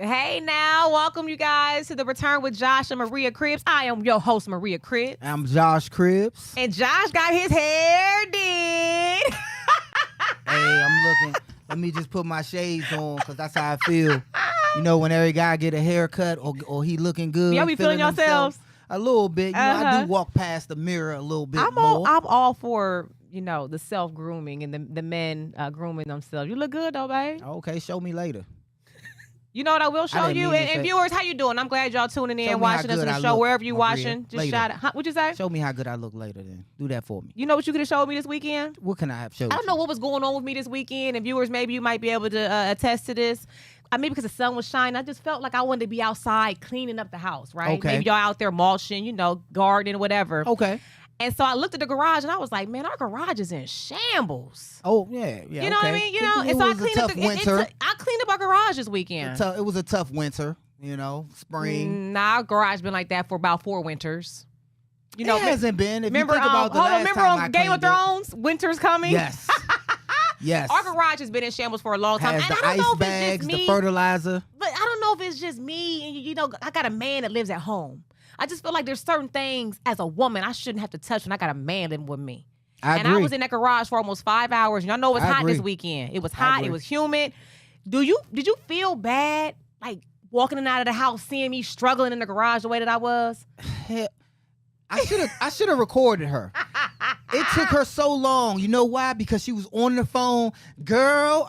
Hey now, welcome you guys to the Return with Josh and Maria Cribs. I am your host, Maria Cribs. I'm Josh Cribs. And Josh got his hair did. Hey, I'm looking. Let me just put my shades on because that's how I feel. You know, when every guy get a haircut or he looking good. Y'all be feeling yourselves? A little bit. You know, I do walk past the mirror a little bit more. I'm all for, the self-grooming and the men grooming themselves. You look good though, babe. Okay, show me later. You know what I will show you? And viewers, how you doing? I'm glad y'all tuning in, watching us in the show, wherever you watching. Just shout out. What'd you say? Show me how good I look later then. Do that for me. You know what you could have showed me this weekend? What can I have showed I don't know what was going on with me this weekend. And viewers, maybe you might be able to attest to this. Maybe because the sun was shining, I just felt like I wanted to be outside cleaning up the house, right? Okay. Maybe y'all out there mulching, gardening, whatever. Okay. And so I looked at the garage and I was like, man, our garage is in shambles. Oh, yeah. You know what I mean? It and so was a tough winter. I cleaned up our garage this weekend. It was a tough winter, spring. Nah, our garage been like that for about 4 winters. It hasn't been. If remember, you think about the last remember time on Game of Thrones, winter's coming? Yes. Yes. Our garage has been in shambles for a long time. Has and the I don't ice know if bags, it's just me, the fertilizer. But I don't know if it's just me. And I got a man that lives at home. I just feel like there's certain things as a woman I shouldn't have to touch when I got a man living with me. I agree. I was in that garage for almost 5 hours. Y'all know it was hot this weekend. It was hot. It was humid. Did you feel bad, like walking in and out of the house, seeing me struggling in the garage the way that I was? I should have recorded her. It took her so long. You know why? Because she was on the phone, girl.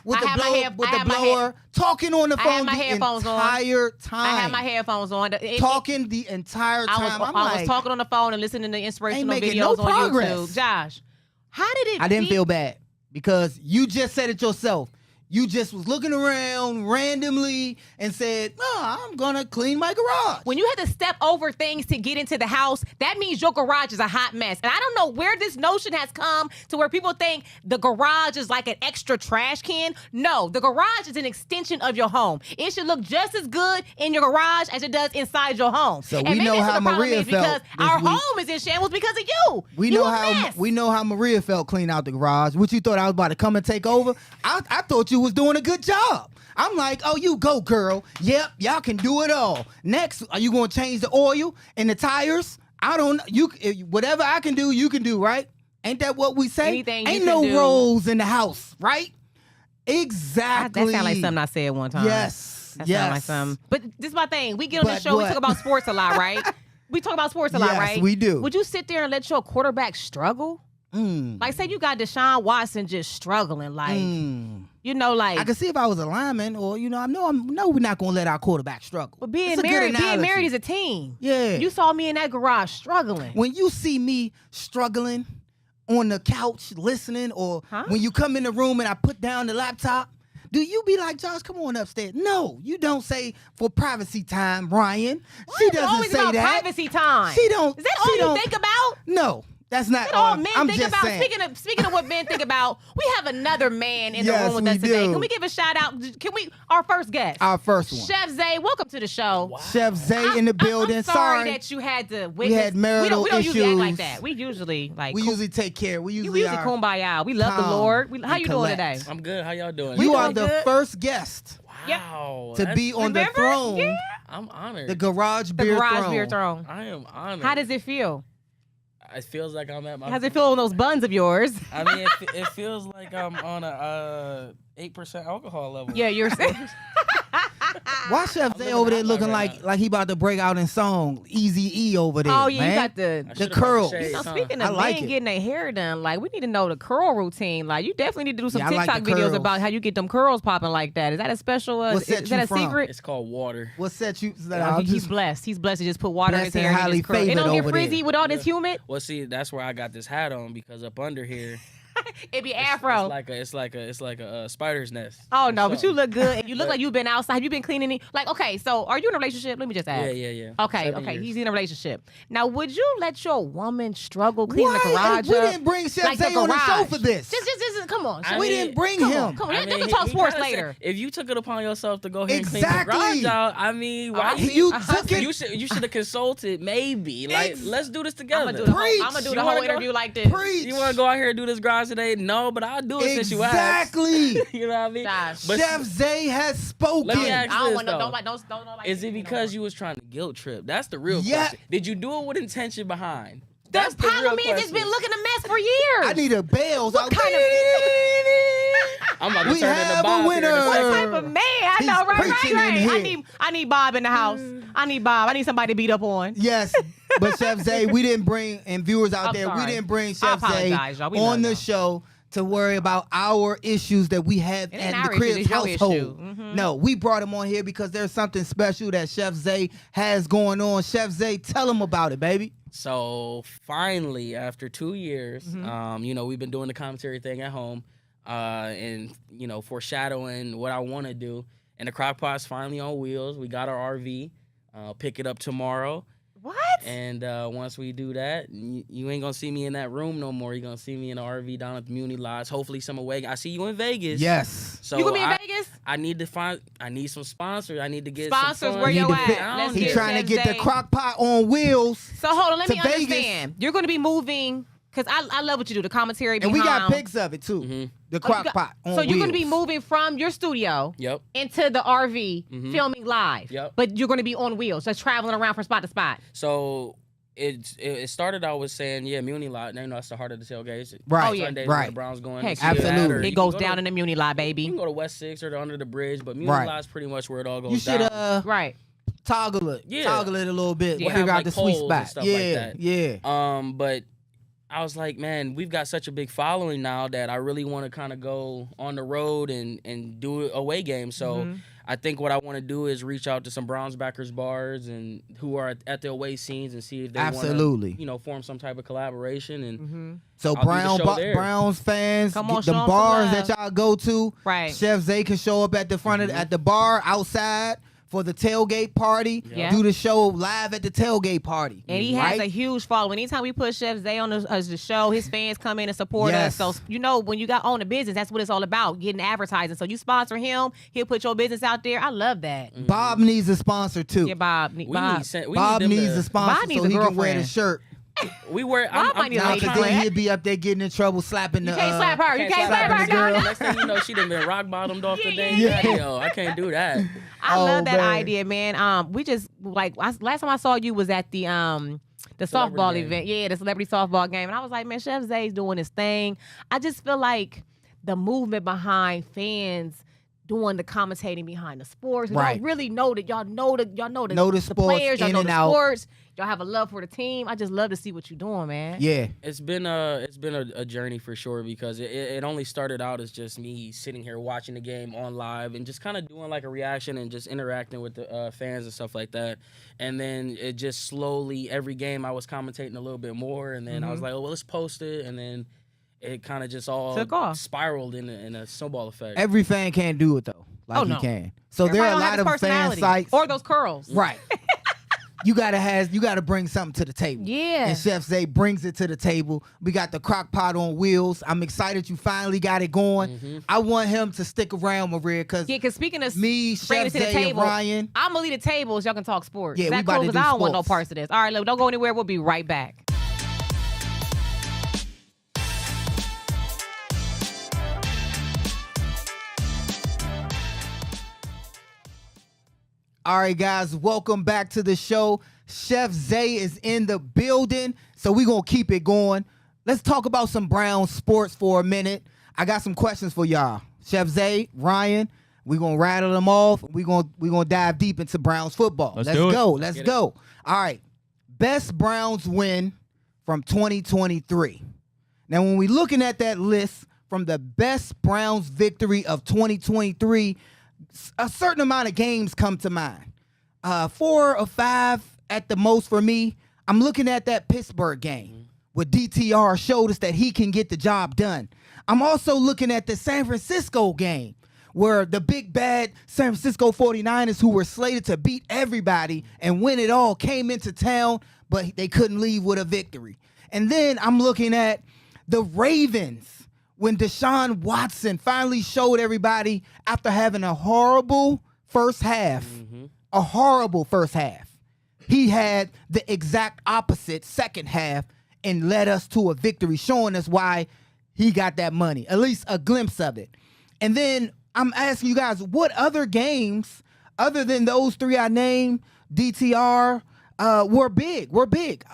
With the blower, talking on the phone the entire time. I had my headphones on. Talking the entire time. I was talking on the phone and listening to inspirational videos on YouTube. Josh, how did it? I didn't feel bad because you just said it yourself. You just was looking around randomly and said, I'm going to clean my garage. When you had to step over things to get into the house, that means your garage is a hot mess. And I don't know where this notion has come to where people think the garage is like an extra trash can. No, the garage is an extension of your home. It should look just as good in your garage as it does inside your home. So we know how Maria felt because our home is in shambles because of you. We know how Maria felt cleaning out the garage. What you thought I was about to come and take over? I thought you was doing a good job. I'm like, oh, you go, girl. Yep, y'all can do it all. Next, are you going to change the oil and the tires? I don't. Whatever I can do, you can do, right? Ain't that what we say? Anything Ain't no roles in the house, right? Exactly. That sounds like something I said one time. Yes. That sounds like something. But this is my thing. We get on this show. We talk about sports a lot, right? We talk about sports a lot, right? Yes, we do. Would you sit there and let your quarterback struggle? Like, say you got Deshaun Watson just struggling, like, I can see if I was a lineman, or I know we're not gonna let our quarterback struggle. But being married is a team. Yeah, you saw me in that garage struggling. When you see me struggling on the couch listening, or when you come in the room and I put down the laptop, do you be like, Josh, come on upstairs? No, you don't say for privacy time, Ryan. What? She doesn't always say about that. Privacy time. She don't. Is that all you think about? No. That's not That's all men I'm think just about. Saying. Speaking of what men think about, we have another man in the room with us today. Can we give a shout out? Our first guest? Our first one. Chef Zay, welcome to the show. Wow. Chef Zay in the building. I'm sorry that you had to witness. We had marital we don't issues. usually act like that. We usually usually take care. We usually kumbaya. We love the Lord. How you doing today? I'm good. How y'all doing? You are the first guest. Wow. To be on the throne. Yeah. I'm honored. The Garage Beer Throne. I am honored. How does it feel? It feels like I'm at my... How's it feel on those buns of yours? I mean, it feels like I'm on a 8% alcohol level. Yeah, you're... Why Chef Zay over there looking like he about to break out in song? Easy E over there. Oh yeah, man. You got the curls. Speaking of men getting their hair done, like we need to know the curl routine. Like you definitely need to do some TikTok videos about how you get them curls popping like that. Is that a special? Is that a secret? It's called water. What set you? He's blessed. He's blessed to just put water in his hair. It don't get frizzy with all this humid. Well, see, that's where I got this hat on because up under here. It be afro. It's like a spider's nest. Oh no, but you look good. You look like you've been outside. You've been cleaning. Okay, so are you in a relationship? Let me just ask. Yeah. Okay, 7 years. He's in a relationship. Now, would you let your woman struggle cleaning the garage? We didn't bring Chef Zay on the show for this. Just come on. I we mean, didn't bring Come him. on, come on. I They mean, can talk he sports kinda said, later. if you took it upon yourself to go ahead and clean the Exactly. garage out, I mean, why You took it. you should have consulted, maybe. Like, let's do this together. I'm gonna Preach. do You the wanna whole go- interview like this. Preach. You want to go out here and do this garage today? No, but I'll do it since you asked. Exactly. You know what I mean? Josh. But Chef Zay has spoken. Let me ask I don't this, want no, though. don't like Is it you know. because you was trying to guilt trip? That's the real Yeah. question. Did you do it with intention behind? The That's the real problem is it's question. been looking a mess for years. I need a bells. What kind of I'm about to We turn have into a Bob here in a winner. what second. type of man? I He's know, right? preaching in here. I need Bob in the house. I need Bob. I need somebody to beat up on. Yes, but Chef Zay, we didn't bring, and viewers out I'm there, we sorry. didn't bring I Chef Zay apologize, y'all. We love on the y'all. show to worry about our issues that we have It in ain't the our Cribs issue, it's your household. issue. Mhm. No, we brought him on here because there's something special that Chef Zay has going on. Chef Zay, tell him about it, baby. So finally, after 2 years, you know, we've been doing the commentary thing at home, and you know, foreshadowing what I want to do. And the crock pot's finally on wheels. We got our RV. Pick it up tomorrow. What? And once we do that, you ain't gonna see me in that room no more. You're gonna see me in the RV down at the Muni Lodge. Hopefully, some away. I see you in Vegas. Yes. So You gonna be in Vegas? I need some sponsors. I need to get Sponsors, some funds. where you Need to at? fit- Let's He get trying to Chef get the Zay. crock pot on wheels. So hold on, let to me Vegas. understand. You're going to be moving because I love what you do, the commentary And we got behind. pics of it too. Mhm. The Oh, crock you got- pot on So you're going to be wheels. moving from your studio Yep. into the RV, Mhm. filming live. Yep. But you're going to be on wheels, just traveling around from spot to spot. So it started out with saying, yeah, Muni Lot. You know, that's the heart of the tailgate. Right. Oh, yeah. Sundays Right. when the Browns going. Heck, to see that, absolutely. or It you can goes go down to, in the Muni Lot, You baby. can go to West 6 or under the bridge, but Muni Right. Lot's pretty much where it all goes You should down. Right. toggle it. Yeah. Toggle it a little bit. Yeah. Figure Have, out like, the sweet polls and spot. stuff Yeah, like that. yeah. But I was like, man, we've got such a big following now that I really want to kind of go on the road and do away games. So Mhm. I think what I want to do is reach out to some Browns backers bars and who are at the away scenes and see if they Absolutely. want to, you know, form some type of collaboration. And Mhm. So I'll do the show there. Browns fans, Come on, the show 'em some bars love. that y'all go to, Right. Chef Zay can show up at the front of at the bar outside for the tailgate party. Yeah. Do the show live at the tailgate party. And he has right? a huge following. Anytime we put Chef Zay on the show, his fans come in and support Yes. us. So, you know, when you got own a business, that's what it's all about, getting advertising. So you sponsor him, he'll put your business out there. I love that. Bob needs a sponsor too. Yeah, Bob. we Bob. Bob need them needs to- a sponsor Bob needs so a he can wear the girlfriend. shirt. We were. Bob might need a Now, lady cause friend. then he'll be up there getting in trouble, slapping You the. can't slap her. You can't slap her. girl. No, no. Next thing you know, she done been rock bottomed off the day. yeah. Yo, I can't do that. I Oh, love that man. idea, man. We just last time I saw you was at the Celebrity softball game. event. Yeah, the celebrity softball game. And I was like, man, Chef Zay's doing his thing. I just feel like the movement behind fans doing the commentating behind the sports. Right. Y'all really know that know the Know the sports players, y'all in know and the out. sports. Y'all have a love for the team. I just love to see what you're doing, man. Yeah. It's been a journey for sure because it only started out as just me sitting here watching the game on live and just kind of doing like a reaction and just interacting with the fans and stuff like that. And then it just slowly every game I was commentating a little bit more, and then I was like, oh well, let's post it, and then it kind of just all Took off. spiraled in a snowball effect. Every fan can't do it though, like Oh, he no. can. So Everybody there are a don't have lot his of fan personality. sites. Or those curls. Right. You gotta bring something to the table. Yeah. And Chef Zay brings it to the table. We got the crock pot on wheels. I'm excited you finally got it going. I want him to stick around, Maria, because Yeah, because speaking of me, bringing Chef it to the Zay, and table, Ryan. I'm gonna leave the tables. Y'all can talk sports. Yeah, Is we that about cool? to Because do I don't want no sports. parts of this. All right, look, don't go anywhere. We'll be right back. All right, guys, welcome back to the show. Chef Zay is in the building, so we're going to keep it going. Let's talk about some Brown sports for a minute. I got some questions for y'all. Chef Zay, Ryan, we're going to rattle them off. We're gonna dive deep into Browns football. Let's do it. go. Let's Get it. go. All right. Best Browns win from 2023. Now, when we're looking at that list from the best Browns victory of 2023, a certain amount of games come to mind. 4 or 5 at the most for me. I'm looking at that Pittsburgh game where DTR showed us that he can get the job done. I'm also looking at the San Francisco game where the big bad San Francisco 49ers, who were slated to beat everybody and win it all, came into town, but they couldn't leave with a victory. And then I'm looking at the Ravens when Deshaun Watson finally showed everybody after having a horrible first half, he had the exact opposite second half and led us to a victory, showing us why he got that money, at least a glimpse of it. And then I'm asking you guys, what other games, other than those three I named, DTR, were big?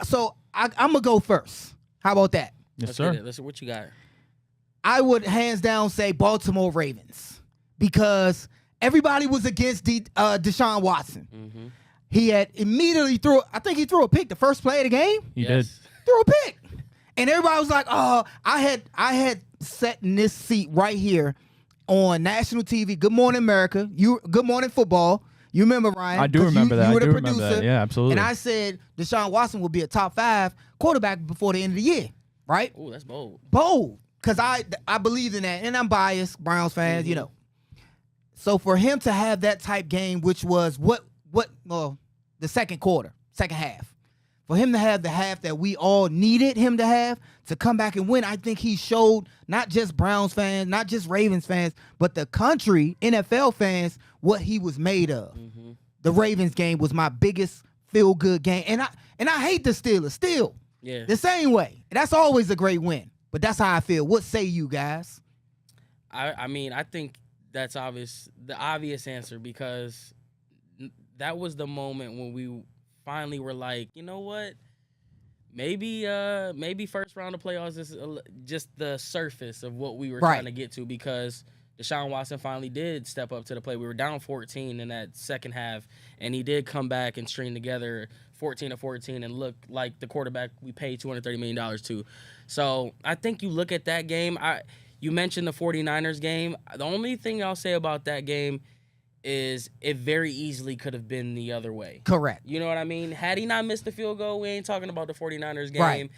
So I'm going to go first. How about that? Yes, sir. Let's see what you got. I would hands down say Baltimore Ravens because everybody was against Deshaun Watson. Mm-hmm. He had immediately threw a pick the first play of the game. He did. Threw a pick. And everybody was like, oh, I had sat in this seat right here on national TV, Good Morning America, Good Morning Football. You remember, Ryan? I do remember that. You were I the do producer. remember that. Yeah, absolutely. And I said Deshaun Watson will be a top 5 quarterback before the end of the year, right? Oh, that's bold. Bold. Because I believed in that. And I'm biased, Browns fans, you know. So for him to have that type game, which was the second quarter, second half, for him to have the half that we all needed him to have to come back and win, I think he showed not just Browns fans, not just Ravens fans, but the country, NFL fans, what he was made of. Mm-hmm. The Ravens game was my biggest feel-good game. And I hate the Steelers still. Yeah. The same way. That's always a great win. But that's how I feel. What say you guys? I mean, I think that's the obvious answer, because that was the moment when we finally were like, you know what? Maybe first round of playoffs is just the surface of what we were trying to get to, because Deshaun Watson finally did step up to the plate. We were down 14 in that second half, and he did come back and string together 14-14 and look like the quarterback we paid $230 million to. So I think you look at that game. You mentioned the 49ers game. The only thing I'll say about that game is it very easily could have been the other way. Correct. You know what I mean? Had he not missed the field goal, we ain't talking about the 49ers game. Right.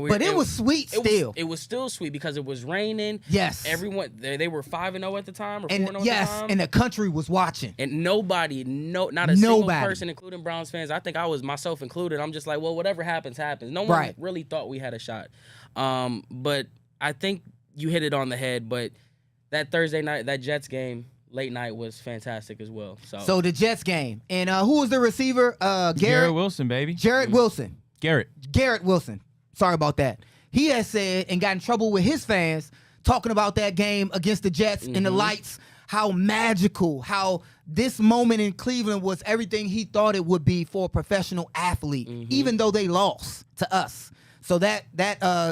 But it was sweet still. It was still sweet because it was raining. Yes. Everyone, they were 5-0 at the time, or 4-0 at the time. And the country was watching. And not a single person, including Browns fans, I think I was myself included, I'm just like, well, whatever happens, happens. No one really thought we had a shot. But I think you hit it on the head. But that Thursday night, that Jets game, late night, was fantastic as well. So the Jets game. And who was the receiver? Garrett Wilson, baby. Wilson. Garrett Wilson. Sorry about that. He has said and got in trouble with his fans talking about that game against the Jets and the lights, how magical, how this moment in Cleveland was everything he thought it would be for a professional athlete, even though they lost to us. So that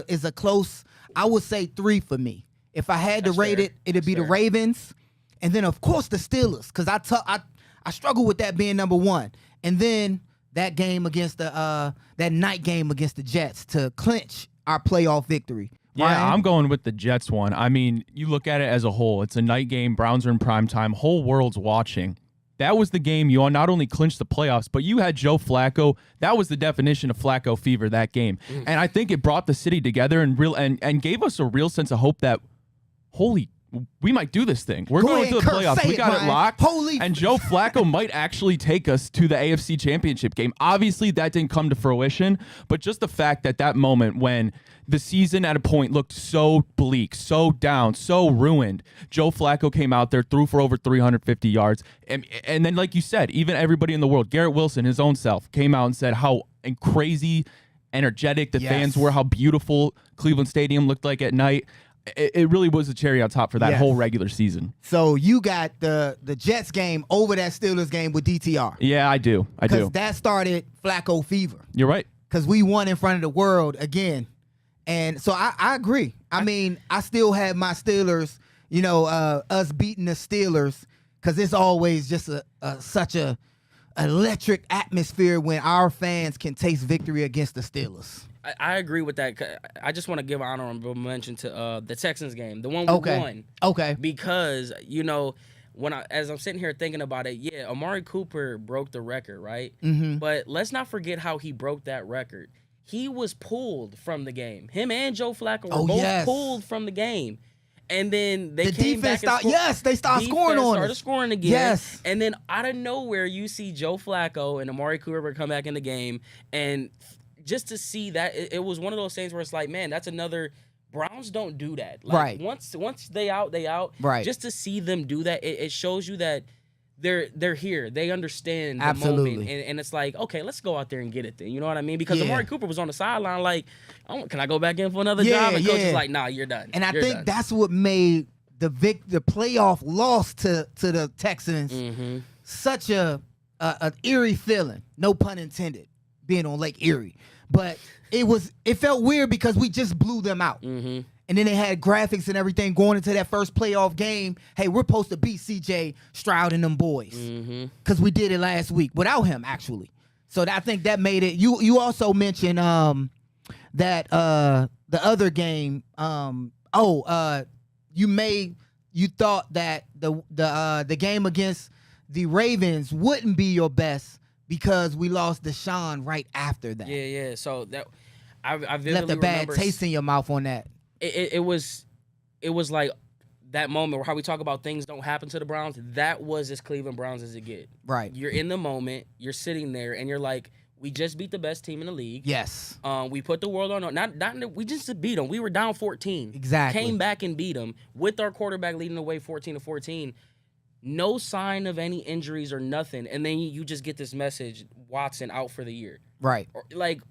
is a close, I would say 3 for me. If I had to rate it, it'd be the Ravens. And then, of course, the Steelers, because I struggle with that being number 1. And then that game against that night game against the Jets to clinch our playoff victory. Yeah, Ryan? I'm going with the Jets one. I mean, you look at it as a whole. It's a night game. Browns are in prime time. Whole world's watching. That was the game you not only clinched the playoffs, but you had Joe Flacco. That was the definition of Flacco fever, that game. And I think it brought the city together and gave us a real sense of hope that, we might do this thing. We're going to the playoffs. We got it locked. And Joe Flacco might actually take us to the AFC Championship game. Obviously, that didn't come to fruition, but just the fact that moment when the season at a point looked so bleak, so down, so ruined, Joe Flacco came out there, threw for over 350 yards. And then, like you said, even everybody in the world, Garrett Wilson, his own self, came out and said how crazy energetic the fans were, how beautiful Cleveland Stadium looked like at night. It really was a cherry on top for that whole regular season. So you got the Jets game over that Steelers game with DTR. Yeah, I do. Because that started Flacco fever. You're right. Because we won in front of the world again. And so I agree. I mean, I still have my Steelers, us beating the Steelers, because it's always just such a electric atmosphere when our fans can taste victory against the Steelers. I agree with that. I just want to give honorable mention to the Texans game, the one we won. Okay. Because, as I'm sitting here thinking about it, Amari Cooper broke the record, right? Mm-hmm. But let's not forget how he broke that record. He was pulled from the game. Him and Joe Flacco were both pulled from the game. And then they came back and they started scoring on us. Started scoring again. Yes. And then out of nowhere, you see Joe Flacco and Amari Cooper come back in the game, and just to see that, it was one of those things where it's like, man, that's another Browns don't do that. Like, Right. Once they out, they out. Right. Just to see them do that, it shows you that they're here. They understand the Absolutely. moment, and it's like, okay, let's go out there and get it then. You know what I mean? Because Yeah. Amari Cooper was on the sideline like, oh, can I go back in for another Yeah, job? And coach yeah. is like, nah, you're done. And I You're think done. that's what made the playoff loss to the Texans Mm-hmm. such an eerie feeling. No pun intended, being on Lake Erie. But it felt weird because we just blew them out. Mm-hmm. And then they had graphics and everything going into that first playoff game. Hey, we're supposed to beat CJ Stroud and them boys. Mm-hmm. Because we did it last week without him, actually. So I think that made it. You also mentioned that the other game. You thought that the game against the Ravens wouldn't be your best because we lost Deshaun right after that. Yeah. So that I vividly Left a bad remember taste in your mouth on that. It was like that moment where how we talk about things don't happen to the Browns. That was as Cleveland Browns as it get. Right. You're in the moment. You're sitting there, and you're like, we just beat the best team in the league. Yes. We put the world on. We just beat them. We were down 14. Exactly. Came back and beat them with our quarterback leading the way 14-14. No sign of any injuries or nothing, and then you just get this message: Watson out for the year. Right. Like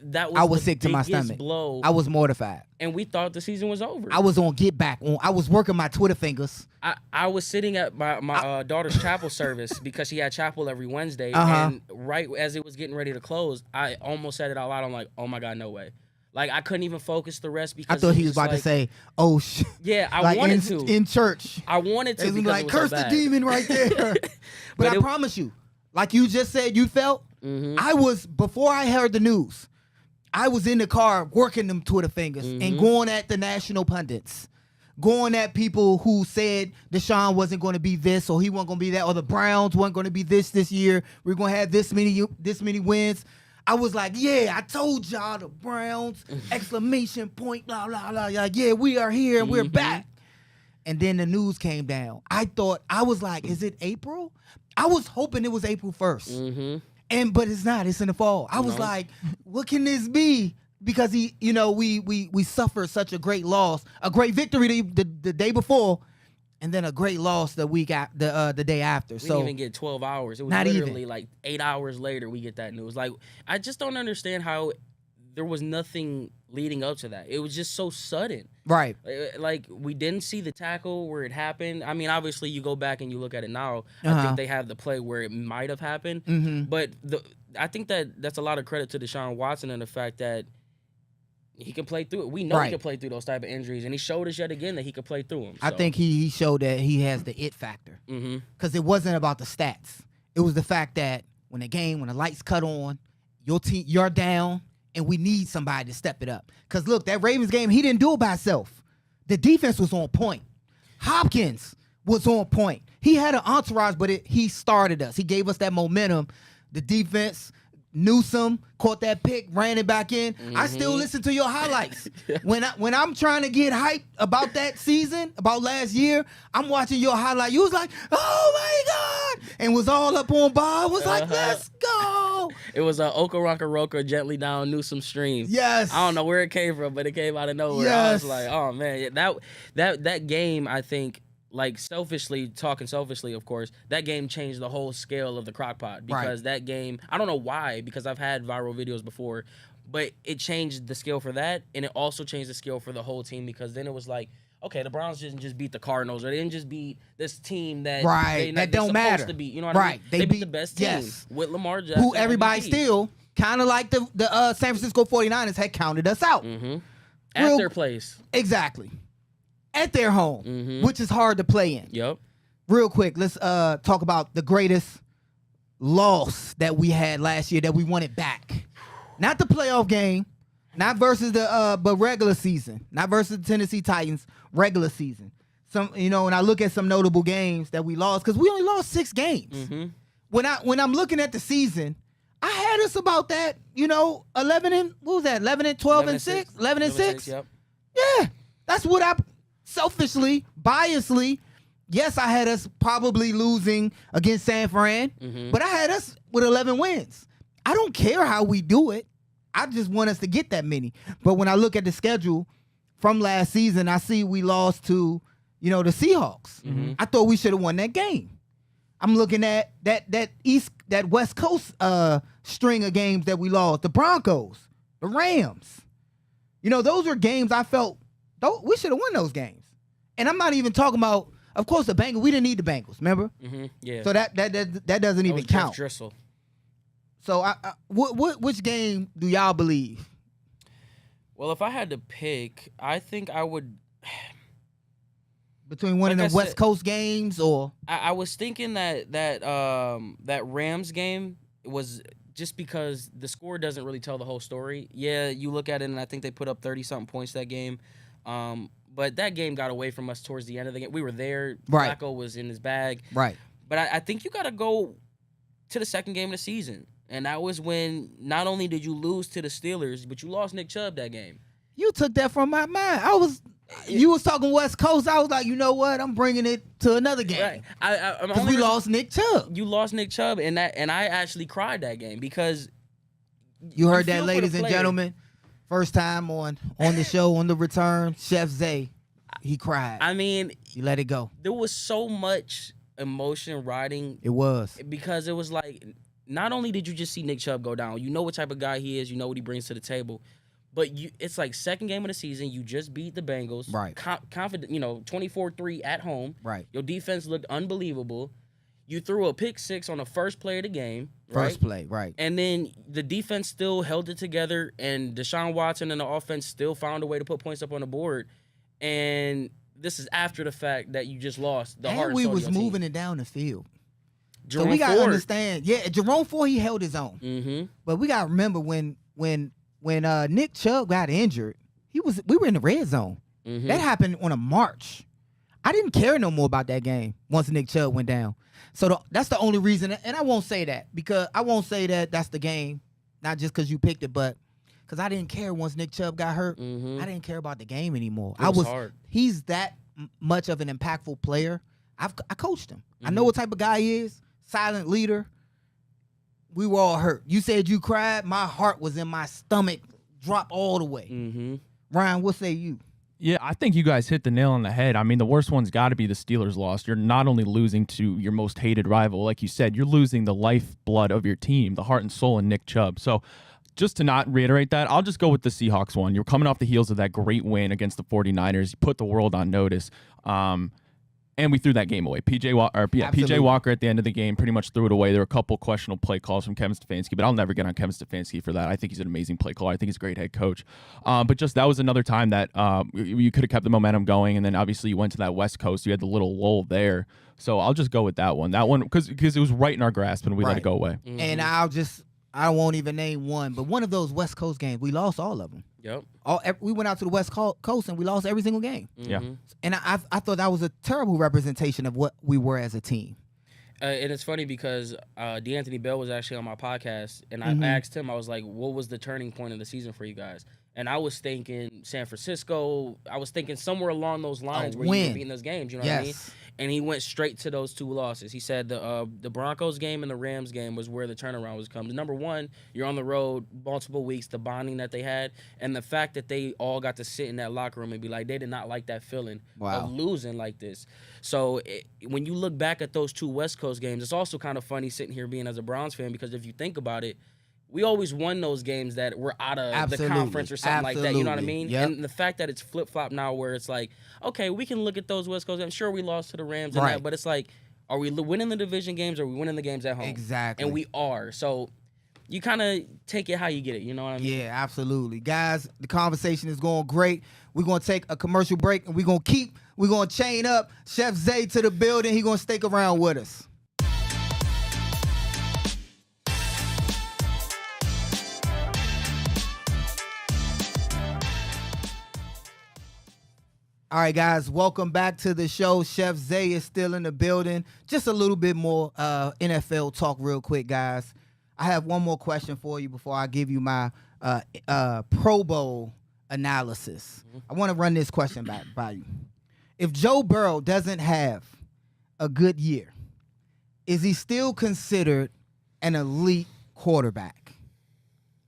that was. I was the sick to my biggest stomach. blow. I was mortified. And we thought the season was over. I was on get back. I was working my Twitter fingers. I was sitting at my daughter's chapel service because she had chapel every Wednesday. Uh-huh. And right as it was getting ready to close, I almost said it out loud. I'm like, oh my God, no way. Like, I couldn't even focus the rest because I thought it he was about to like, say, "Oh shit." Yeah, I like wanted to. in church. I wanted to It was because like, it was curse so the bad. demon right there. but I promise you, like you just said, you felt. Mhm. I was before I heard the news. I was in the car working them Twitter fingers Mm-hmm. and going at the national pundits, going at people who said Deshaun wasn't going to be this or he wasn't going to be that or the Browns weren't going to be this year. We're going to have this many wins. I was like, yeah, I told y'all the Browns, exclamation point, blah, blah, blah. Like, yeah, we are here and we're Mm-hmm. back. And then the news came down. I was like, is it April? I was hoping it was April 1st. Mm-hmm. But it's not. It's in the fall. I was like, what can this be? Because we suffered such a great loss, a great victory the day before, and then a great loss the day after. We So didn't even get 12 hours. It was Not literally even. like 8 hours later we get that news. Like, I just don't understand how there was nothing leading up to that. It was just so sudden. right, Like, we didn't see the tackle where it happened. I mean, obviously, you go back and you look at it now. I Uh-huh. think they have the play where it might have happened. Mhm. But I think that's a lot of credit to Deshaun Watson and the fact that he can play through it. We know Right. he can play through those type of injuries, and he showed us yet again that he could play through them. I think he showed that he has the it factor Mm-hmm. because it wasn't about the stats. It was the fact that when the lights cut on, you're down, and we need somebody to step it up. Because look, that Ravens game, he didn't do it by himself. The defense was on point. Hopkins was on point. He had an entourage, but he started us. He gave us that momentum. The defense, Newsome caught that pick, ran it back in. I still listen to your highlights. When I'm trying to get hyped about that season, about last year, I'm watching your highlight. You was like, oh my God, and was all up on Bob. Was like, let's go. It was a Okaraka Roka gently down Newsome stream. Yes. I don't know where it came from, but it came out of nowhere. I was Yes. like, oh man, that game, I think, like talking selfishly, of course, that game changed the whole scale of the crockpot because that game, I don't know why, because I've had viral videos before, but it changed the scale for that, and it also changed the scale for the whole team because then it was like, okay, the Browns didn't just beat the Cardinals, or they didn't just beat this team that Right, that they're don't supposed matter. to beat. You know what I Right, mean? They beat the beat- best team yes. with Lamar Jackson. Who everybody MVP. still, kind of like the San Francisco 49ers, had counted us out. At Real- their place. Exactly. At their home, which is hard to play in. Yep. Real quick, let's talk about the greatest loss that we had last year that we wanted back. Not the playoff game, not versus but regular season, not versus the Tennessee Titans, regular season. And I look at some notable games that we lost because we only lost 6 games. When I'm looking at the season, I had us about that, 11 and what was that? 11 and 12 and 6, 11 and 6. Yep. Yeah, that's what I selfishly, biasly. Yes, I had us probably losing against San Fran, but I had us with 11 wins. I don't care how we do it. I just want us to get that many. But when I look at the schedule from last season, I see we lost to, the Seahawks. Mhm. I thought we should have won that game. I'm looking at that West Coast string of games that we lost. The Broncos, the Rams. Those are games I felt we should have won those games. And I'm not even talking about, of course, the Bengals. We didn't need the Bengals, remember? Yeah. So that doesn't even was Jeff count. Driscoll. So which game do y'all believe? Well, if I had to pick, I think I would. Between one Like of I the West said- Coast games or I was thinking that Rams game was just because the score doesn't really tell the whole story. Yeah, you look at it and I think they put up 30-something points that game. But that game got away from us towards the end of the game. We were there. Right. Flacco was in his bag. right. But I think you got to go to the second game of the season. And that was when not only did you lose to the Steelers, but you lost Nick Chubb that game. You took that from my mind. You was talking West Coast. I was like, you know what? I'm bringing it to another game. Right. I'm Because only we lost Nick Chubb. You lost Nick Chubb, and I actually cried that game because You heard feel that, for the ladies and player. gentlemen. First time on the show, on the return, Chef Zay, he cried. I mean, He let it go. there was so much emotion riding It was. because it was like not only did you just see Nick Chubb go down, you know what type of guy he is, you know what he brings to the table, but it's like second game of the season, you just beat the Bengals, Right. Confident, 24-3 at home, Right. Your defense looked unbelievable. You threw a pick six on the first play of the game, right? First play, right. And then the defense still held it together, and Deshaun Watson and the offense still found a way to put points up on the board. And this is after the fact that you just lost the heart And and we soul of was your team. moving it down the field. Jerome so we got to Ford. understand. Yeah, Jerome Ford, he held his own. Mm-hmm. But we got to remember when Nick Chubb got injured, we were in the red zone. Mm-hmm. That happened on a march. I didn't care no more about that game once Nick Chubb went down. So that's the only reason, and I won't say that because I won't say that that's the game, not just because you picked it, but because I didn't care once Nick Chubb got hurt. Mm-hmm. I didn't care about the game anymore. It was hard. He's that much of an impactful player. I coached him. I Mm-hmm. know what type of guy he is. Silent leader. We were all hurt. You said you cried. My heart was in my stomach, drop all the way. Mm-hmm. Ryan, what say you? Yeah, I think you guys hit the nail on the head. I mean, the worst one's got to be the Steelers loss. You're not only losing to your most hated rival, like you said, you're losing the lifeblood of your team, the heart and soul in Nick Chubb. So just to not reiterate that, I'll just go with the Seahawks one. You're coming off the heels of that great win against the 49ers. You put the world on notice. And we threw that game away. PJ Walker at the end of the game pretty much threw it away. There were a couple questionable play calls from Kevin Stefanski, but I'll never get on Kevin Stefanski for that. I think he's an amazing play caller. I think he's a great head coach. But just that was another time that you could have kept the momentum going, and then obviously you went to that West Coast. You had the little lull there. So I'll just go with that one. That one because it was right in our grasp and we let it go away. Mm-hmm. And I won't even name one, but one of those West Coast games, we lost all of them. Yep. We went out to the West Coast and we lost every single game. Yeah. Mm-hmm. And I thought that was a terrible representation of what we were as a team. And it's funny because D'Anthony Bell was actually on my podcast, and I asked him, I was like, what was the turning point of the season for you guys? And I was thinking San Francisco. I was thinking somewhere along those lines where you win. were beating those games. You know what I mean? Yes. And he went straight to those two losses. He said the Broncos game and the Rams game was where the turnaround was coming. Number one, you're on the road multiple weeks, the bonding that they had, and the fact that they all got to sit in that locker room and be like, they did not like that feeling of losing like this. So when you look back at those two West Coast games, it's also kind of funny sitting here being as a Browns fan because if you think about it, we always won those games that were out of the conference or something like that. You know what I mean? Yep. And the fact that it's flip-flop now where it's like, okay, we can look at those West Coast games. Sure, we lost to the Rams and Right. that, but it's like, are we winning the division games or are we winning the games at home? Exactly. And we are. So you kind of take it how you get it. You know what I mean? Yeah, absolutely. Guys, the conversation is going great. We're going to take a commercial break and we're going to chain up Chef Zay to the building. He's going to stick around with us. All right, guys, welcome back to the show. Chef Zay is still in the building. Just a little bit more NFL talk real quick, guys. I have one more question for you before I give you my Pro Bowl analysis. I want to run this question back by you. If Joe Burrow doesn't have a good year, is he still considered an elite quarterback?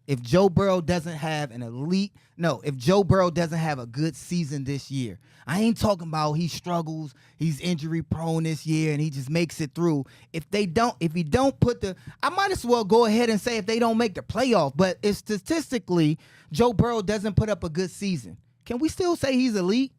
if Joe Burrow doesn't have if Joe Burrow doesn't have a good season this year, I ain't talking about he struggles, he's injury prone this year, and he just makes it through. If he don't I might as well go ahead and say if they don't make the playoff, but if statistically Joe Burrow doesn't put up a good season, can we still say he's elite?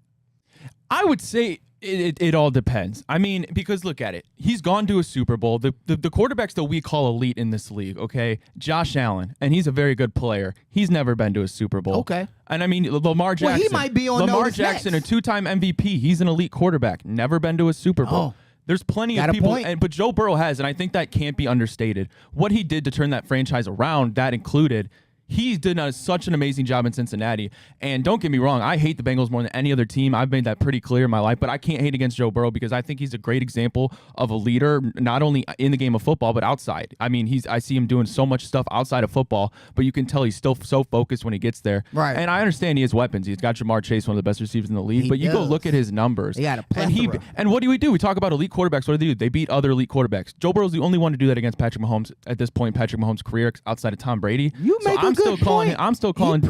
I would say it all depends. I mean, because look at it. He's gone to a Super Bowl. The quarterbacks that we call elite in this league, okay? Josh Allen, and he's a very good player. He's never been to a Super Bowl. Okay. And I mean, Lamar Jackson. Well, he might be on Lamar notice Jackson, next. a 2-time MVP. He's an elite quarterback. Never been to a Super Bowl. Oh. There's plenty Got of a people, point. but Joe Burrow has, and I think that can't be understated. What he did to turn that franchise around, that included, he did such an amazing job in Cincinnati. And don't get me wrong, I hate the Bengals more than any other team. I've made that pretty clear in my life, but I can't hate against Joe Burrow because I think he's a great example of a leader, not only in the game of football, but outside. I mean, I see him doing so much stuff outside of football, but you can tell he's still so focused when he gets there. Right. And I understand he has weapons. He's got Jamar Chase, one of the best receivers in the league, but you go does. look at his numbers. He got a and plethora. and what do we do? We talk about elite quarterbacks. What do they do? They beat other elite quarterbacks. Joe Burrow's the only one to do that against Patrick Mahomes at this point. Patrick Mahomes' career outside of Tom Brady. You make a good point. I'm still calling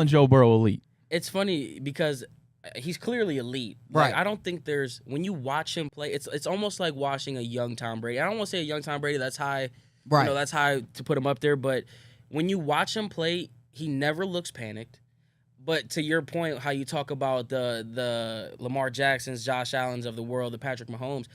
Joe Burrow elite. It's funny because he's clearly elite. Right. Like, I don't think when you watch him play, it's almost like watching a young Tom Brady. I don't want to say a young Tom Brady. That's high. Right. You know, that's high to put him up there. But when you watch him play, he never looks panicked. But to your point, how you talk about the Lamar Jacksons, Josh Allens of the world, the Patrick Mahomes,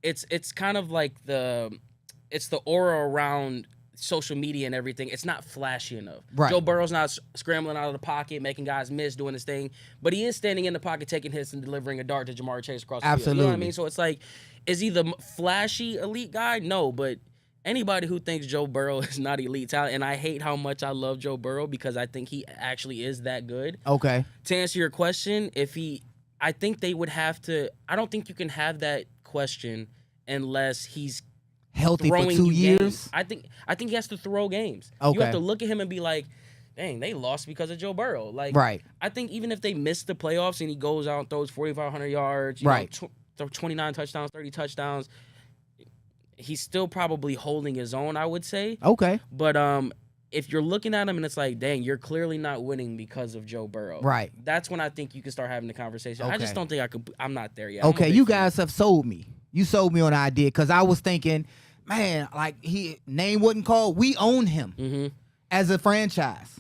it's kind of like it's the aura around social media and everything. It's not flashy enough. Right. Joe Burrow's not scrambling out of the pocket, making guys miss, doing his thing, but he is standing in the pocket, taking hits and delivering a dart to Jamar Chase across the field. You know what I mean? So it's like, is he the flashy elite guy? No, but anybody who thinks Joe Burrow is not elite talent, and I hate how much I love Joe Burrow because I think he actually is that good. Okay. To answer your question, I think they would have to. I don't think you can have that question unless he's Healthy for throwing 2 you years. games. I think he has to throw games. You Okay. have to look at him and be like, dang, they lost because of Joe Burrow. Like, Right. I think even if they miss the playoffs and he goes out and throws 4,500 yards, Right. 29 touchdowns, 30 touchdowns, he's still probably holding his own, I would say. Okay. But if you're looking at him and it's like, dang, you're clearly not winning because of Joe Burrow. Right. That's when I think you can start having the conversation. I Okay. just don't think I'm not there yet. I'm a Okay, big you fan. guys have sold me. You sold me on the idea because I was thinking, man, like name wasn't called. We own him as a franchise.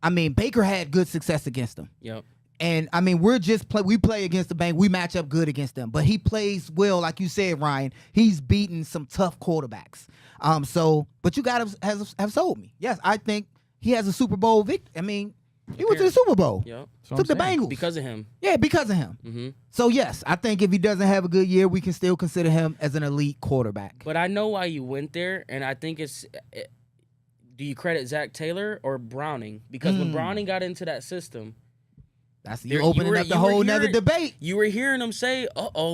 I mean, Baker had good success against them. Yep. And I mean, we play against the Bengals. We match up good against them. But he plays well, like you said, Ryan. He's beaten some tough quarterbacks. But you guys have sold me. Yes, I think he has a Super Bowl victory. I mean, he went to the Super Bowl. Yep. Took the Bengals. Because of him. Yeah, because of him. Mm-hmm. So, yes, I think if he doesn't have a good year, we can still consider him as an elite quarterback. But I know why you went there, and I think do you credit Zach Taylor or Browning? Because when Browning got into that system, That's There- you opening up the whole nother debate. you were hearing them say,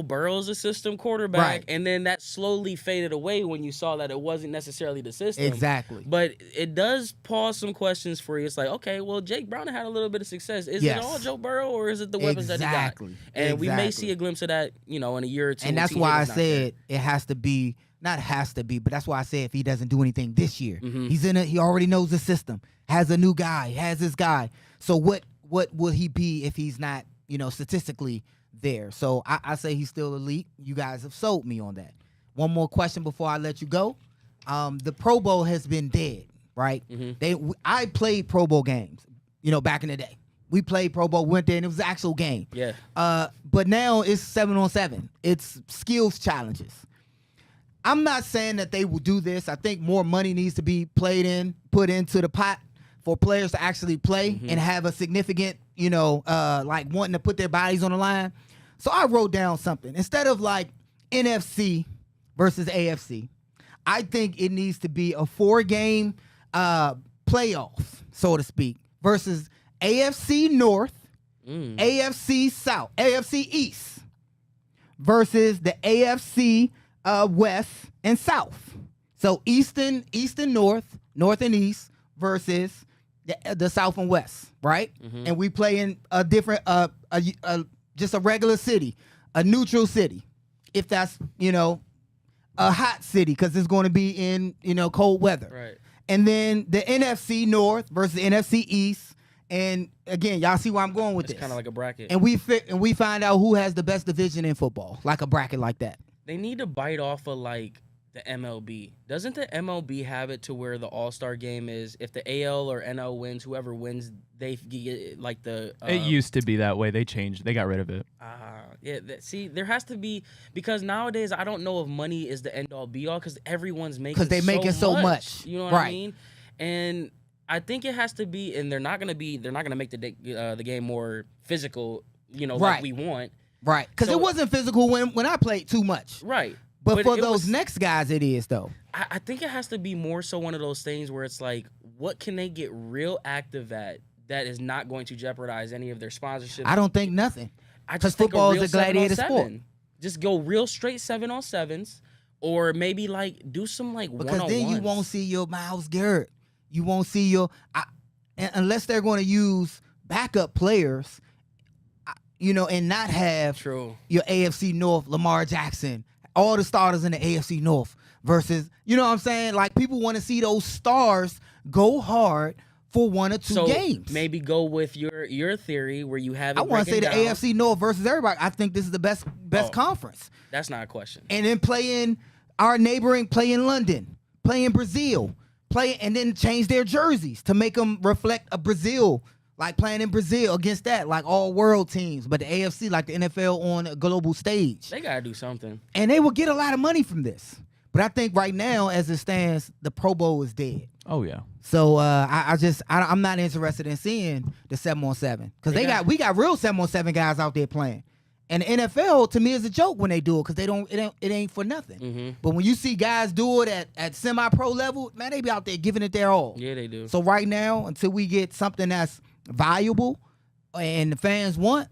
Burrow's a system quarterback. Right. And then that slowly faded away when you saw that it wasn't necessarily the system. Exactly. But it does pause some questions for you. It's like, okay, well, Jake Browning had a little bit of success. Is Yes. it all Joe Burrow or is it the weapons that he got? Exactly. And we may Exactly. see a glimpse of that, in a year or two. And when that's TJ why I was not there. said it has to be, not has to be, but that's why I said if he doesn't do anything this year, Mhm. he's in it. He already knows the system, has a new guy, has his guy. So what will he be if he's not, statistically there? So I say he's still elite. You guys have sold me on that. One more question before I let you go. The Pro Bowl has been dead, right? Mhm. I played Pro Bowl games, back in the day. We played Pro Bowl, went there, and it was an actual game. Yeah. But now it's 7-on-7. It's skills challenges. I'm not saying that they will do this. I think more money needs to be put into the pot for players to actually play and have a significant, like wanting to put their bodies on the line. So I wrote down something. Instead of like NFC versus AFC, I think it needs to be a 4-game playoff, so to speak, versus AFC North, AFC South, AFC East versus the AFC West and South. So Eastern North, North and East versus the South and West, right? And we play in a different, just a regular city, a neutral city. If that's, a hot city, because it's going to be in, cold weather. Right. and then the NFC North versus the NFC East. And again, y'all see where I'm going with It's this. kind of like a bracket. And we find out who has the best division in football, like a bracket like that. They need to bite off of like the MLB. Doesn't the MLB have it to where the All-Star game is if the AL or NL wins, whoever wins, they get like the. It used to be that way. They changed. They got rid of it. Yeah. See, there has to be because nowadays I don't know if money is the end all be all because everyone's making Because they making so much. You know what I mean? And I think it has to be, and they're not gonna make the game more physical. You know, like we want. Right. Because it wasn't physical when I played too much. Right. But for those next guys, it is, though. I think it has to be more so one of those things where it's like, what can they get real active at that is not going to jeopardize any of their sponsorships? I don't think nothing. I just think football real is a gladiator 7-on-7. sport. Just go real straight 7-on-7s, or maybe like do some like Because one-on-ones. then you won't see your Myles Garrett. You won't see your unless they're going to use backup players, and not have True. your AFC North, Lamar Jackson, all the starters in the AFC North versus, you know what I'm saying? Like, people want to see those stars go hard for 1 or 2 games. Maybe go with your theory where you have it I want to say the breaking down. AFC North versus everybody. I think this is the best conference. That's not a question. And then play in London, play in Brazil, and then change their jerseys to make them reflect a Brazil, like playing in Brazil against that, like all world teams. But the AFC, like the NFL on a global stage. They got to do something. And they will get a lot of money from this. But I think right now, as it stands, the Pro Bowl is dead. Oh yeah. So I'm not interested in seeing the 7-on-7 because we got real 7-on-7 guys out there playing. And the NFL to me is a joke when they do it because it ain't for nothing. Mm-hmm. But when you see guys do it at semi-pro level, man, they be out there giving it their all. Yeah, they do. So right now, until we get something that's valuable and the fans want,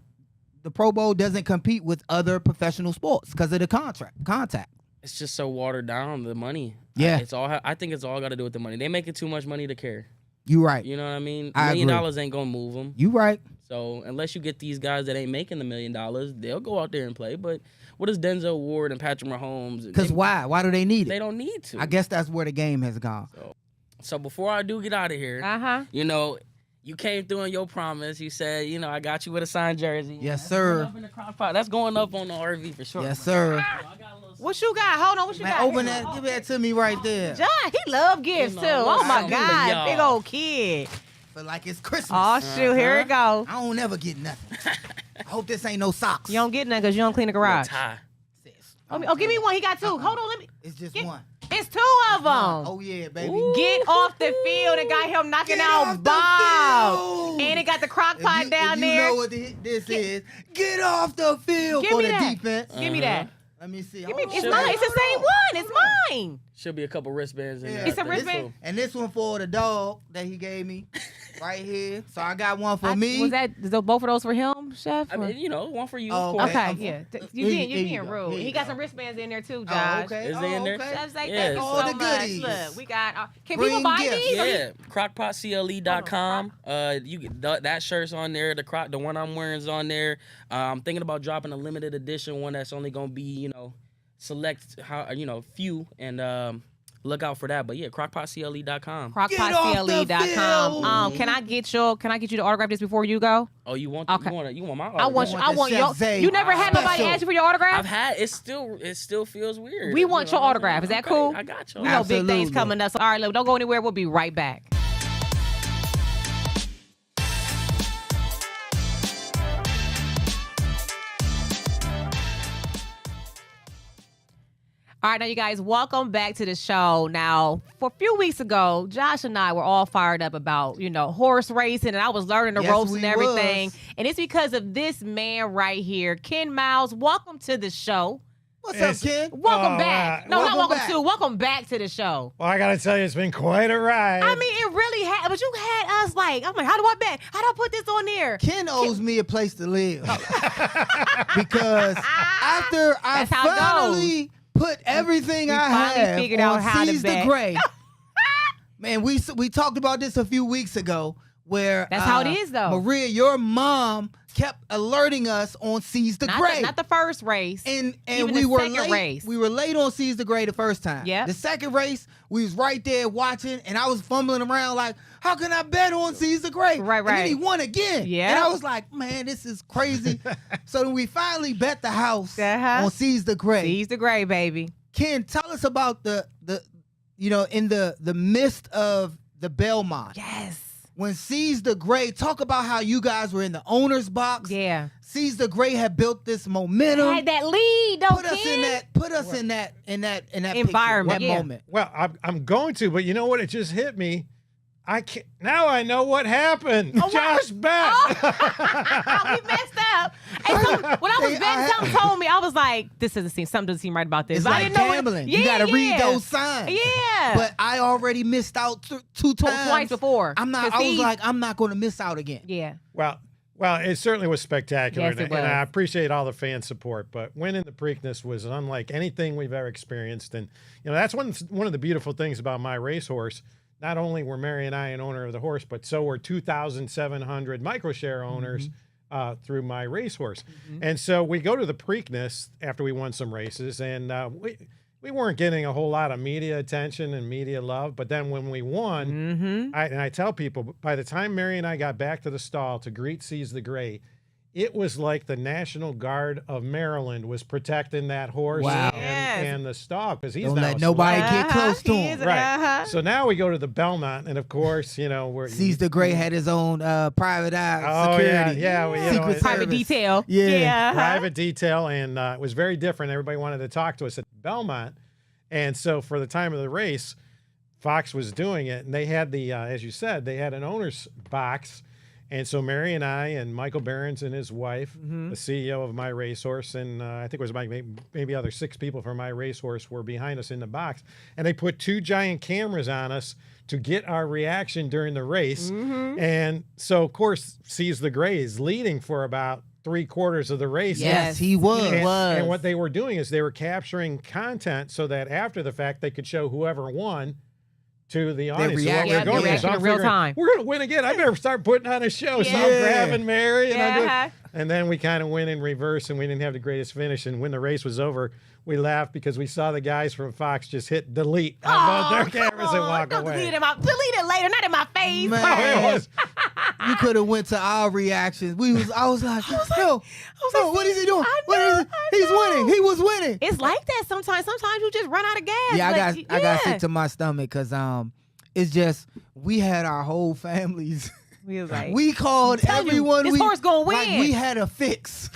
the Pro Bowl doesn't compete with other professional sports because of the contact. It's just so watered down, the money. Yeah. I think it's all got to do with the money. They making too much money to care. You right. You know what I mean? I $1 million agree. ain't gonna move them. You right. So unless you get these guys that ain't making the $1 million, they'll go out there and play. But what is Denzel Ward and Patrick Mahomes? Because why? Why do they need it? They don't need to. I guess that's where the game has gone. So before I do get out of here, you came through on your promise. You said, I got you with a signed jersey. Yes, sir. That's going up in the crock pot. That's going up on the RV for sure. Yes, sir. What you got? Hold on. What you Man, got? open that. Give that to me right there. John, he love gifts too. Oh my listen, God, y'all. big old kid. Feel like it's Christmas. Oh shoot, here it go. I don't never get nothing. I hope this ain't no socks. You don't get nothing because you don't clean the garage. Tie. Oh, give me one. He got 2. Hold on, let me. It's just Get- one. It's 2 of them. Oh yeah, baby. Get off the field and got him knocking Get off out the Bob. field. And it got the crock pot down if there. You know what this is? Get off the field Give for me the that. defense. Give me that. Let me see. Give me, Hold it's on. mine. It's the same one. It's mine. Should be a couple wristbands in Yeah. there. It's a I think. wristband? And this one for the dog that he gave me, right here. So I got one for me. Was that both of those for him, Chef? I mean, one for you. Oh, of course. okay, I'm- yeah. Here You're you being go. rude. Here you He got go. some wristbands in there too, Oh, Josh. okay. Is they in there? Okay. Chef's like, Yeah, thank you all so the much. goodies. Look, we got. Can Bring people buy gifts. these? Yeah, crockpotcle.com. You get that shirt's on there. The one I'm wearing is on there. I'm thinking about dropping a limited edition one that's only gonna be select few and look out for that. But yeah, crockpotcle.com. Crockpotcle.com. Can I get you to autograph this before you go? Oh, you want Okay. you want my I want the your. Chef Zay You never had nobody special. ask you for your autograph? I've had it still feels weird. We want your autograph. Is that Okay, cool? I got you. We know big things Absolutely. coming up. So, all right, look, don't go anywhere. We'll be right back. All right, now you guys, welcome back to the show. Now, for a few weeks ago, Josh and I were all fired up about, horse racing, and I was learning the Yes, ropes we and everything. was. And it's because of this man right here, Ken Miles. Welcome to the show. What's up, Ken? Welcome back. No, not Welcome welcome back. to. Welcome back to the show. Well, I gotta tell you, it's been quite a ride. I mean, it really had, but you had us like, I'm like, how do I bet? How do I put this on there? Ken owes me a place to live because after I That's how it finally put everything We I finally have figured on out how to Seize the bet. Gray. Man, we talked about this a few weeks ago where That's how it is, though. Maria, your mom kept alerting us on Seize the Not Gray. not the first race. And Even we the were second late. race. We were late on Seize the Gray the first time. Yep. The second race, we was right there watching, and I was fumbling around like, how can I bet on Seize the Gray? Right, And then right. he won again. Yeah. And I was like, man, this is crazy. So then we finally bet the house Uh-huh. on Seize the Gray. Seize the Gray, baby. Ken, tell us about the in the midst of the Belmont. Yes. When Seize the Gray, talk about how you guys were in the owner's box. Yeah. Seize the Gray had built this momentum. Had that lead, though, Put us in that. Put us in that Environment, picture, that yeah. moment. Well, I'm going to, but you know what? It just hit me. I can't. Now I know what happened. Josh bet. We messed up. And so, when I was Hey, betting, something told me, I was like, something doesn't seem right about this. It's I like didn't know what- gambling. Yeah, You got to read yeah. those signs. Yeah. But I already missed out two times. Twice before. I'm not. 'Cause I was see- like, I'm not going to miss out again. Yeah. Well, it certainly was spectacular, Yes, it and I was. appreciate all the fan support. But winning the Preakness was unlike anything we've ever experienced, and that's one of the beautiful things about my racehorse. Not only were Mary and I an owner of the horse, but so were 2,700 microshare owners through my racehorse. And so we go to the Preakness after we won some races, and we weren't getting a whole lot of media attention and media love. But then when we won, I tell people, by the time Mary and I got back to the stall to greet Seize the Gray, it was like the National Guard of Maryland was protecting that horse Wow. and the stall, because he's Don't now let a nobody celebrity. get close to he him. is- Right. So now we go to the Belmont, and of course, we're Seize the Gray had his own private eye Oh, security. yeah, well, Secret Private Service. detail. Yeah. private detail, and it was very different. Everybody wanted to talk to us at Belmont, and so for the time of the race, Fox was doing it, and they had as you said, they had an owner's box. And so Mary and I and Michael Behrens and his wife, the CEO of My Racehorse, and I think it was maybe other 6 people from My Racehorse were behind us in the box. And they put 2 giant cameras on us to get our reaction during the race. And so, of course, Seize the Gray is leading for about 3/4 of the race. Yes, he was. And what they were doing is they were capturing content so that after the fact they could show whoever won to the audience. So what reaction. we're going Yeah, is reaction I'm in real figuring, time. we're going to win again. I better start putting on a show. So I'm Yeah. grabbing Mary and Yeah. and then we kind of went in reverse, and we didn't have the greatest finish. And when the race was over, we laughed because we saw the guys from Fox just hit delete on both their cameras and walk Don't away. delete it later, not in my face. Man. Oh, it was. You could have went to our reactions. I was like, yo, what is he doing? He's winning. He was winning. It's like that sometimes. Sometimes you just run out of gas. Yeah, I got yeah. sick to my stomach because it's just we had our whole families. We was like, We called Tell you, everyone. this horse gonna win. Like we had a fix.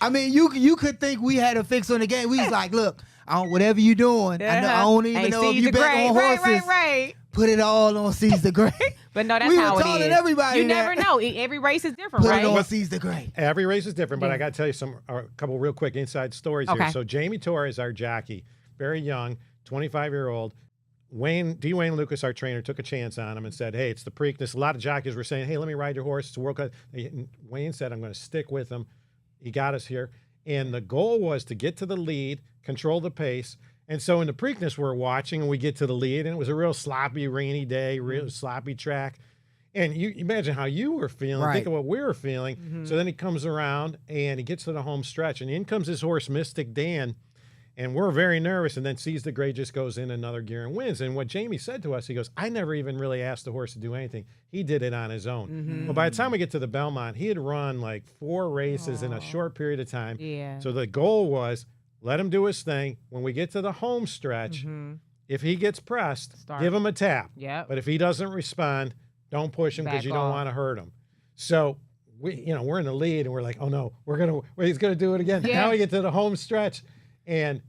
I mean, you could think we had a fix on the game. We was like, look, whatever you doing, I don't even Hey, know if Seize you the bet Gray. on horses. Right. Put it all on Seize the Gray. But no, that's We were how it telling is. everybody You that. never know. Every race is different, Put right? it on Seize the Gray. Every race is different, but I got to tell you a couple real quick inside stories Okay. here. So Jamie Torres, our jockey, very young, 25-year-old. Wayne Lucas, our trainer, took a chance on him and said, hey, it's the Preakness. A lot of jockeys were saying, hey, let me ride your horse. It's a World Cup. And Wayne said, I'm going to stick with him. He got us here. And the goal was to get to the lead, control the pace. And so in the Preakness, we're watching and we get to the lead. And it was a real sloppy, rainy day, real sloppy track. And you imagine how you were feeling. Right. Think of what we were feeling. So then he comes around and he gets to the home stretch. And in comes his horse, Mystic Dan. And we're very nervous, and then Seize the Gray just goes in another gear and wins. And what Jamie said to us, he goes, I never even really asked the horse to do anything. He did it on his own. Well, by the time we get to the Belmont, he had run like 4 races in a short period of time. Yeah. So the goal was, let him do his thing. When we get to the home stretch, if he gets pressed, Start. give him a tap. Yep. But if he doesn't respond, don't push him because Back you don't off. want to hurt him. So we're in the lead, and we're like, oh no, he's gonna do it again. Yeah. Now we get to the home stretch, and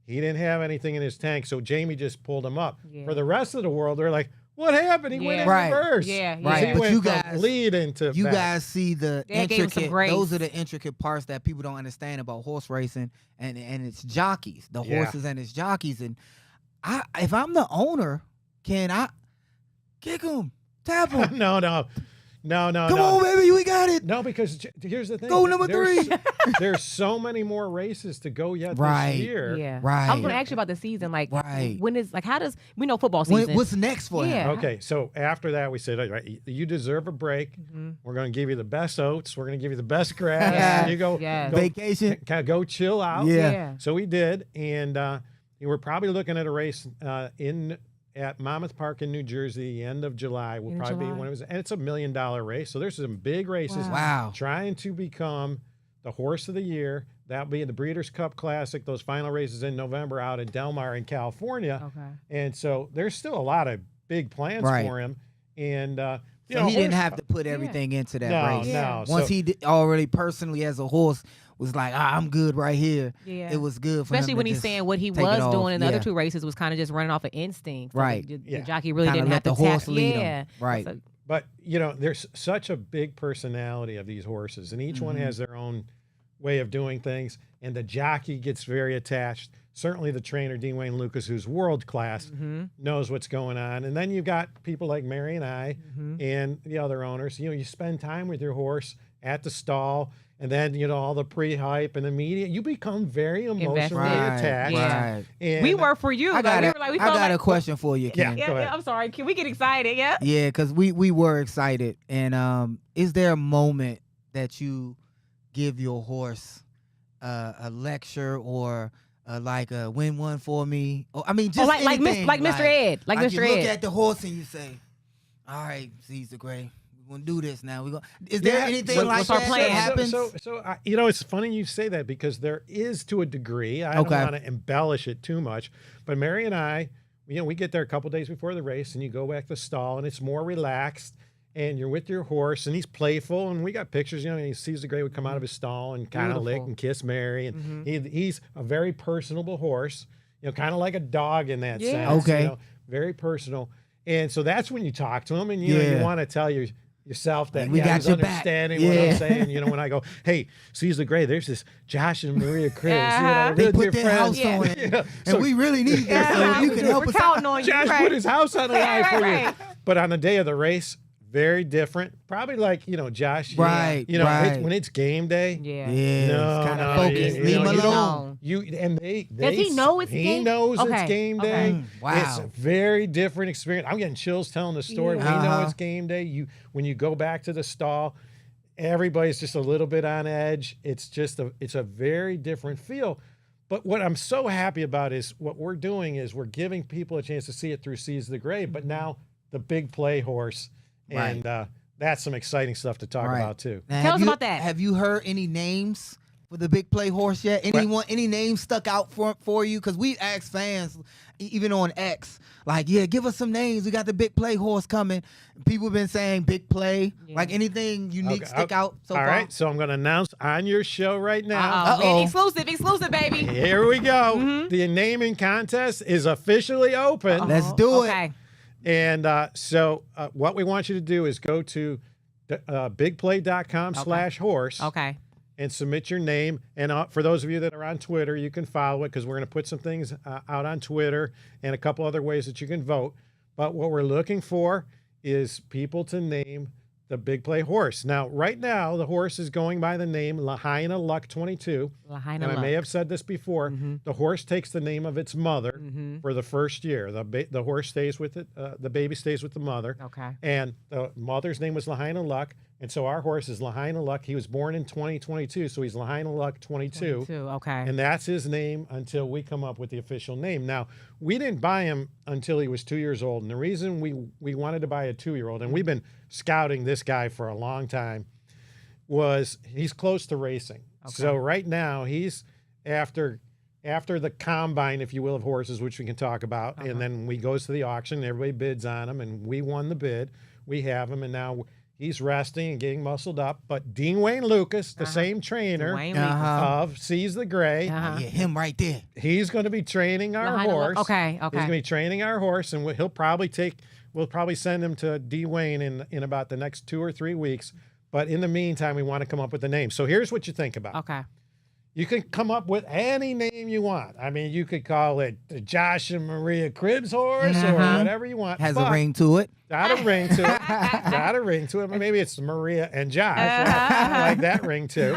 he didn't have anything in his tank, so Jamie just pulled him up. Yeah. For the rest of the world, they're like, what happened? He went in Right. reverse. Yeah, Because yeah. He But went you from guys- lead into You back. guys see the They gave him some intricate. grace. Those are the intricate parts that people don't understand about horse racing and its jockeys, the Yeah. horses and its jockeys. And if I'm the owner, can I kick him, tap him? No. No, Come on, baby, we got it. No, because here's the thing. Go number three. There's so many more races to go yet Right. this year. Yeah. Right. I was going to ask you about the season. Like, Right. when is, like, how does, we know football season. What's next for him? Yeah. Okay, so after that, we said, all right, you deserve a break. We're going to give you the best oats. We're going to give you the best grass. Yeah. You go, Yeah. go Vacation. go chill out. Yeah. So we did, and we're probably looking at a race at Monmouth Park in New Jersey, the end of July. Will In probably be July. when it was, and it's $1 million race. So there's some big races. Wow. Trying to become the horse of the year. That'll be the Breeders' Cup Classic. Those final races in November out in Del Mar in California. Okay. And so there's still a lot of big plans Right. for him. And you So know, he didn't horse- have to put everything into that No, race. no. Once So- he already personally as a horse was like, I'm good right here. Yeah. It was good for him Especially to when he's just saying what he take it was off. doing in the Yeah. other two races was kind of just running off of instinct. So Right. The jockey really Kinda didn't let have the to horse lead him. Yeah. Right. So- But you know, there's such a big personality of these horses, and each one has their own way of doing things. And the jockey gets very attached. Certainly, the trainer Dean Wayne Lucas, who's world class, knows what's going on. And then you've got people like Mary and I, and the other owners. You know, you spend time with your horse at the stall, and then you know all the pre-hype and the media. You become very emotionally Invested. attached. Yeah. Right. And we were for you. I Like, got, we a, were like, we I felt got like, a question for you, Yeah. Ken. Go ahead. I'm sorry. Can we get excited? Yeah. Yeah, because we were excited. And is there a moment that you give your horse a lecture or like a win one for me? Or, I mean, just like anything, Mr. Ed. Like Mr. you look Ed. at the horse and you say, all right, Caesar Gray, we're going to do this now. Is there Yeah, anything so- like what's our that plan? that happens? So you know, it's funny you say that because there is to a degree. I Okay. don't want to embellish it too much, but Mary and I, you know, we get there a couple days before the race, and you go back to the stall, and it's more relaxed, and you're with your horse, and he's playful, and we got pictures. You know, he sees the gray would come out of his stall and kind of lick Beautiful. and kiss Mary, and he's a very personable horse. You know, kind of like a dog in that Yeah. sense. Okay. You know, very personal, and so that's when you talk to him, and you know, you Yeah. want to tell yourself that Like, we got he's your back. understanding what Yeah. I'm saying. You know, when I go, hey, Caesar Gray, there's this Josh and Maria Chris. Uh-huh. They They're put dear their friends. house on it, Yeah. and So we really need this. So Yeah. if you can help We're us counting out. on you. Josh right. put his house on the line Right, for right, you. right. But on the day of the race, very different. Probably like, you know, Josh. Right, You know, right. when it's game day. Yeah. Yeah, No, kind of no, focused. you Leave know, him you alone. Does he know it's he game? knows Okay, it's game okay. day. Wow. It's a very different experience. I'm getting chills telling the story. Yeah. We know Uh-huh. it's game day. When you go back to the stall, everybody's just a little bit on edge. It's a very different feel. But what I'm so happy about is what we're doing is we're giving people a chance to see it through Seas the Gray, but now the big play horse. And that's some exciting stuff to talk Right. about too. Now, Tell have us you- about that. Have you heard any names for the big play horse yet? Any names stuck out for you? Because we asked fans, even on X, like, yeah, give us some names. We got the big play horse coming. People have been saying big play. Yeah. Like anything unique stick out so All far? right, so I'm going to announce on your show right now. Uh-oh. Exclusive, baby. Here we go. The naming contest is officially open. Let's do it. Okay. And so what we want you to do is go to bigplay.com/horse Okay. and submit your name. And for those of you that are on Twitter, you can follow it because we're going to put some things out on Twitter and a couple other ways that you can vote. But what we're looking for is people to name the big play horse. Now, right now, the horse is going by the name Lahaina Luck 22. Lahaina And I may Luck. have said this before. The horse takes the name of its mother for the first year. The horse stays with it. The baby stays with the mother. Okay. And the mother's name was Lahaina Luck. And so our horse is Lahaina Luck. He was born in 2022, so he's Lahaina Luck 22. Okay. And that's his name until we come up with the official name. Now, we didn't buy him until he was 2 years old. And the reason we wanted to buy a 2-year-old, and we've been scouting this guy for a long time, was he's close to racing. So right now he's after the combine, if you will, of horses, which we can talk about. And then we goes to the auction, everybody bids on him, and we won the bid. We have him, and now he's resting and getting muscled up. But Dean Wayne Lucas, the same trainer Dwayne of Seas the Gray, Yeah, him right there. he's going to be training our Lahaina Luck. horse. Okay. He's going to be training our horse, and we'll probably send him to D. Wayne in about the next 2 or 3 weeks. But in the meantime, we want to come up with a name. So here's what you think about. Okay. You can come up with any name you want. I mean, you could call it the Josh and Maria Cribs horse or whatever you want. Has a ring to it. Got a ring to it. Got a ring to it. Maybe it's Maria and Josh. I like that ring too.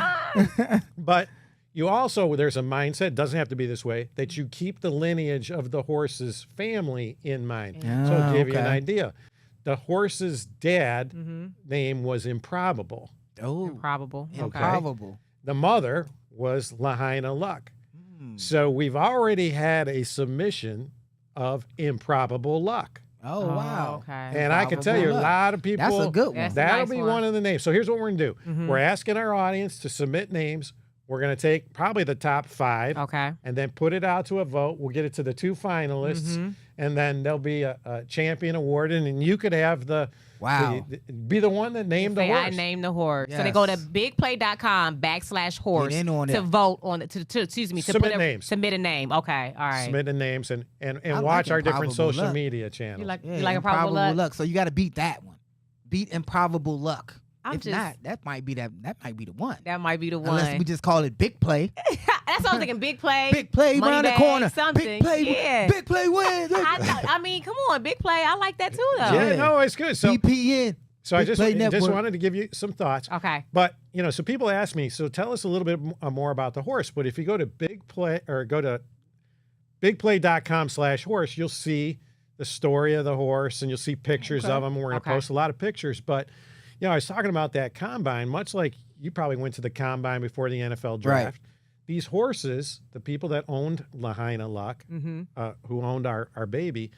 But you also, there's a mindset, doesn't have to be this way, that you keep the lineage of the horse's family in mind. So I'll give you an idea. The horse's dad name was Improbable. Oh, Improbable. Okay. improbable. The mother was Lahaina Luck. So we've already had a submission of Improbable Luck. Oh, wow. Okay. And I can tell you, a lot of people. That's a good one. That's a That'll nice be one. one of the names. So here's what we're going to do. We're asking our audience to submit names. We're going to take probably the top 5. Okay. And then put it out to a vote. We'll get it to the 2 finalists. And then there'll be a champion awarded. And you could have Wow. be the one that named the Say horse. I named the horse. So they Yes. go to bigplay.com/horse Get in on to it. vote on it. Excuse me. To Submit put names. Submit a name. Okay. All right. Submit the names and like watch our different Improbable social Luck. media channels. You like Yeah, you like Improbable Luck? So you got to beat that one. Beat Improbable Luck. I'm If just- not, that might be the one. That might be the Unless one. we just call it Big Play. That's what I was thinking. Big play. Big Play Money around the bag, corner. Something. Big Play. Yeah. Big Play wins. I mean, come on, big play. I like that too, though. Yeah, no, it's good. So BPN. So I Big just Play just Network. wanted to give you some thoughts. Okay. But, so people ask me, so tell us a little bit more about the horse. But if you go to go to bigplay.com/horse, you'll see the story of the horse and you'll see pictures of them. We're going to Okay. post a lot of pictures. But, I was talking about that combine, much like you probably went to the combine before the NFL draft. These horses, the people that owned Lahaina Luck, who owned our baby,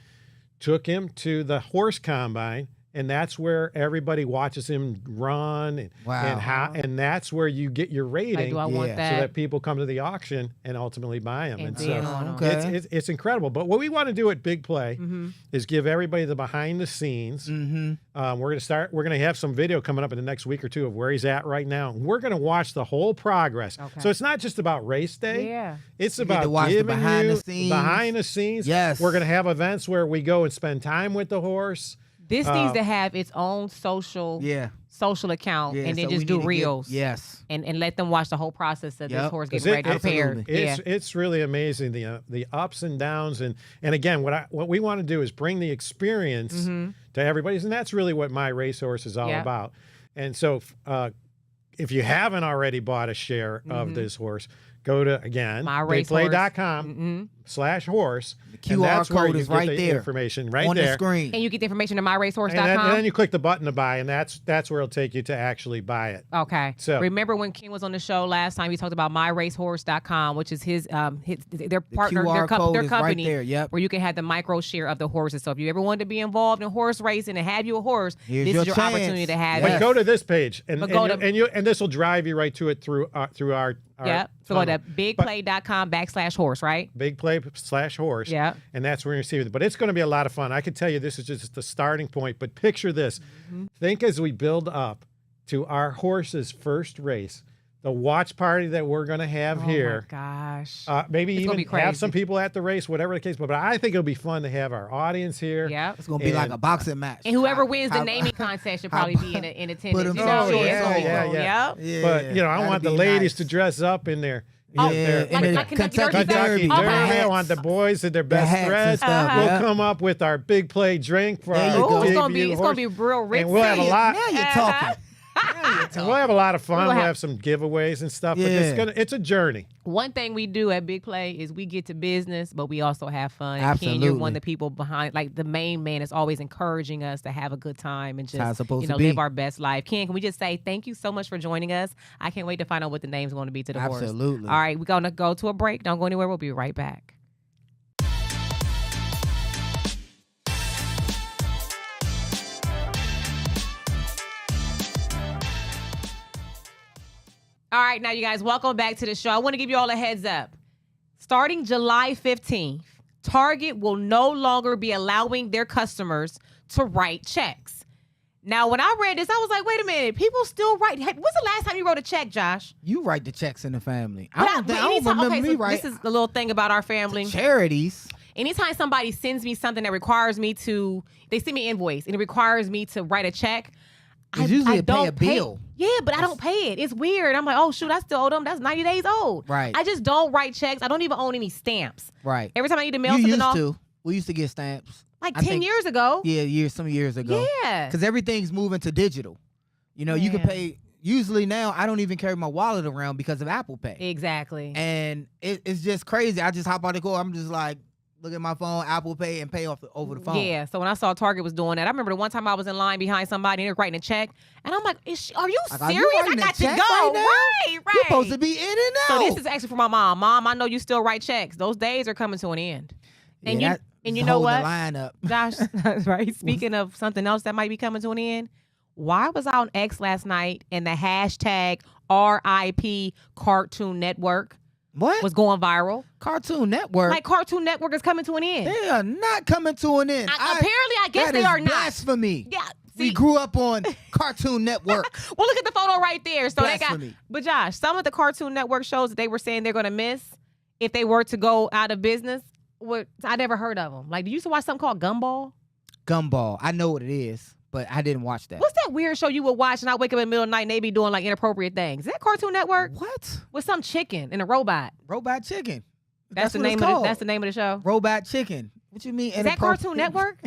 took him to the horse combine. And that's where everybody watches him run, and that's where you get your rating, Like, do I want Yeah. that? so that people come to the auction and ultimately buy them. And And bid so on 'em. Okay. it's incredible. But what we want to do at Big Play is give everybody the behind the scenes. We're going to have some video coming up in the next week or two of where he's at right now. And we're going to watch the whole progress. Okay. So it's not just about race day. Yeah. It's You get to about watch the giving behind you the scenes. behind the scenes. Yes. We're going to have events where we go and spend time with the horse. This needs to have its own social account, Yeah, and then so just we do need to reels. yes. And let them watch the whole process of this Yep. horse 'Cause getting ready to prepare. absolutely. It's really amazing the ups and downs and again what we want to do is bring the experience to everybody, and that's really what My Racehorse is all Yep. about. And so if you haven't already bought a share of this horse, go to again bigplay.com/horse. The QR code is right there Information right on there. the screen. And you get the information at And myracehorse.com. then you click the button to buy, and that's where it'll take you to actually buy it. Okay. So- remember when Ken was on the show last time, he talked about myracehorse.com, which is their partner, QR code their is right company, there, yep. where you can have the micro share of the horses. So if you ever wanted to be involved in horse racing and have you a horse, Here's this your is your chance. opportunity to have Yes. But it. go to this page, and But go to- and this will drive you right to it through our Yeah. So go to funnel. bigplay.com/horse, right? BigPlay/horse. Yeah. And that's where you're seeing it. But it's going to be a lot of fun. I can tell you this is just the starting point. But picture this. Think as we build up to our horse's first race, the watch party that we're going to have here. Oh my gosh. Maybe It's gonna even be have crazy. some people at the race, whatever the case. But I think it'll be fun to have our audience here. Yeah. It's gonna be like a boxing match. And whoever wins the How- naming contest should probably be in attendance. them You know? through. Yeah, Yeah, it's gonna be yeah, cool. yeah. Yep. Yeah, But I that'd want the be ladies nice. to dress up in their Oh, Yeah, like- and like the Kentucky Derby? Kentucky Okay. Derby. I want the boys in their best hats and dress. stuff, We'll yeah. come up with our Big Play drink for There our you go. Ooh, it's gonna debut be horse. real rich. And we'll have a lot. Now you're talking. And we'll have a lot of fun. We'll We'll have- have some giveaways and stuff. But Yeah. it's a journey. One thing we do at Big Play is we get to business, but we also have fun. Ken, Absolutely. you're one of the people behind, like the main man is always encouraging us to have a good time and how it's just supposed to be. live our best life. Ken, can we just say thank you so much for joining us? I can't wait to find out what the name's going to be to the horse. Absolutely. All right, we're going to go to a break. Don't go anywhere. We'll be right back. All right, now you guys, welcome back to the show. I want to give you all a heads up. Starting July 15th, Target will no longer be allowing their customers to write checks. Now, when I read this, I was like, wait a minute, people still write. Hey, when's the last time you wrote a check, Josh? You write the checks in the family. But I don't anytime- remember okay, me so write this is the little thing about our family. charities. Anytime somebody sends me something that requires me to, they send me an invoice and it requires me to write a check, It's usually to pay don't a bill. Yeah, but I don't pay it. It's weird. I'm like, oh shoot, I still owe them. That's 90 days old. Right. I just don't write checks. I don't even own any stamps. Right. Every time I need to mail You something used off, to. We used to get stamps. like I 10 think- years ago. Yeah, some years ago. Yeah. Because everything's moving to digital. You know, you can Man. pay. Usually now, I don't even carry my wallet around because of Apple Pay. Exactly. And it's just crazy. I just hop out the car. I'm just like, look at my phone, Apple Pay, and pay off over the phone. Yeah. So when I saw Target was doing that, I remember the one time I was in line behind somebody and they were writing a check, and I'm like, are you Like, are you serious? I writing a got to check go. right now? Right. You're supposed to be in and out. So this is actually for my mom. Mom, I know you still write checks. Those days are coming to an end. And Yeah, you and it's you know holding what, the line up. Josh? Right. Speaking of something else that might be coming to an end, why was I on X last night and the hashtag RIP Cartoon Network What? was going viral? Cartoon Network? Like Cartoon Network is coming to an end. They are not coming to an end. Apparently, I guess that they is are not. blasphemy. Yeah. We See, grew up on Cartoon Network. well, look at the photo right there. So they got, Blasphemy. but Josh, some of the Cartoon Network shows that they were saying they're going to miss if they were to go out of business, I never heard of them. Like, you used to watch something called Gumball? Gumball. I know what it is, but I didn't watch that. What's that weird show you would watch and I wake up in the middle of the night and they be doing like inappropriate things? Is that Cartoon Network? What? With some chicken and a robot. Robot Chicken. That's the what it's name of called. That's the name of the show. Robot Chicken. What you mean? Is that Cartoon Network?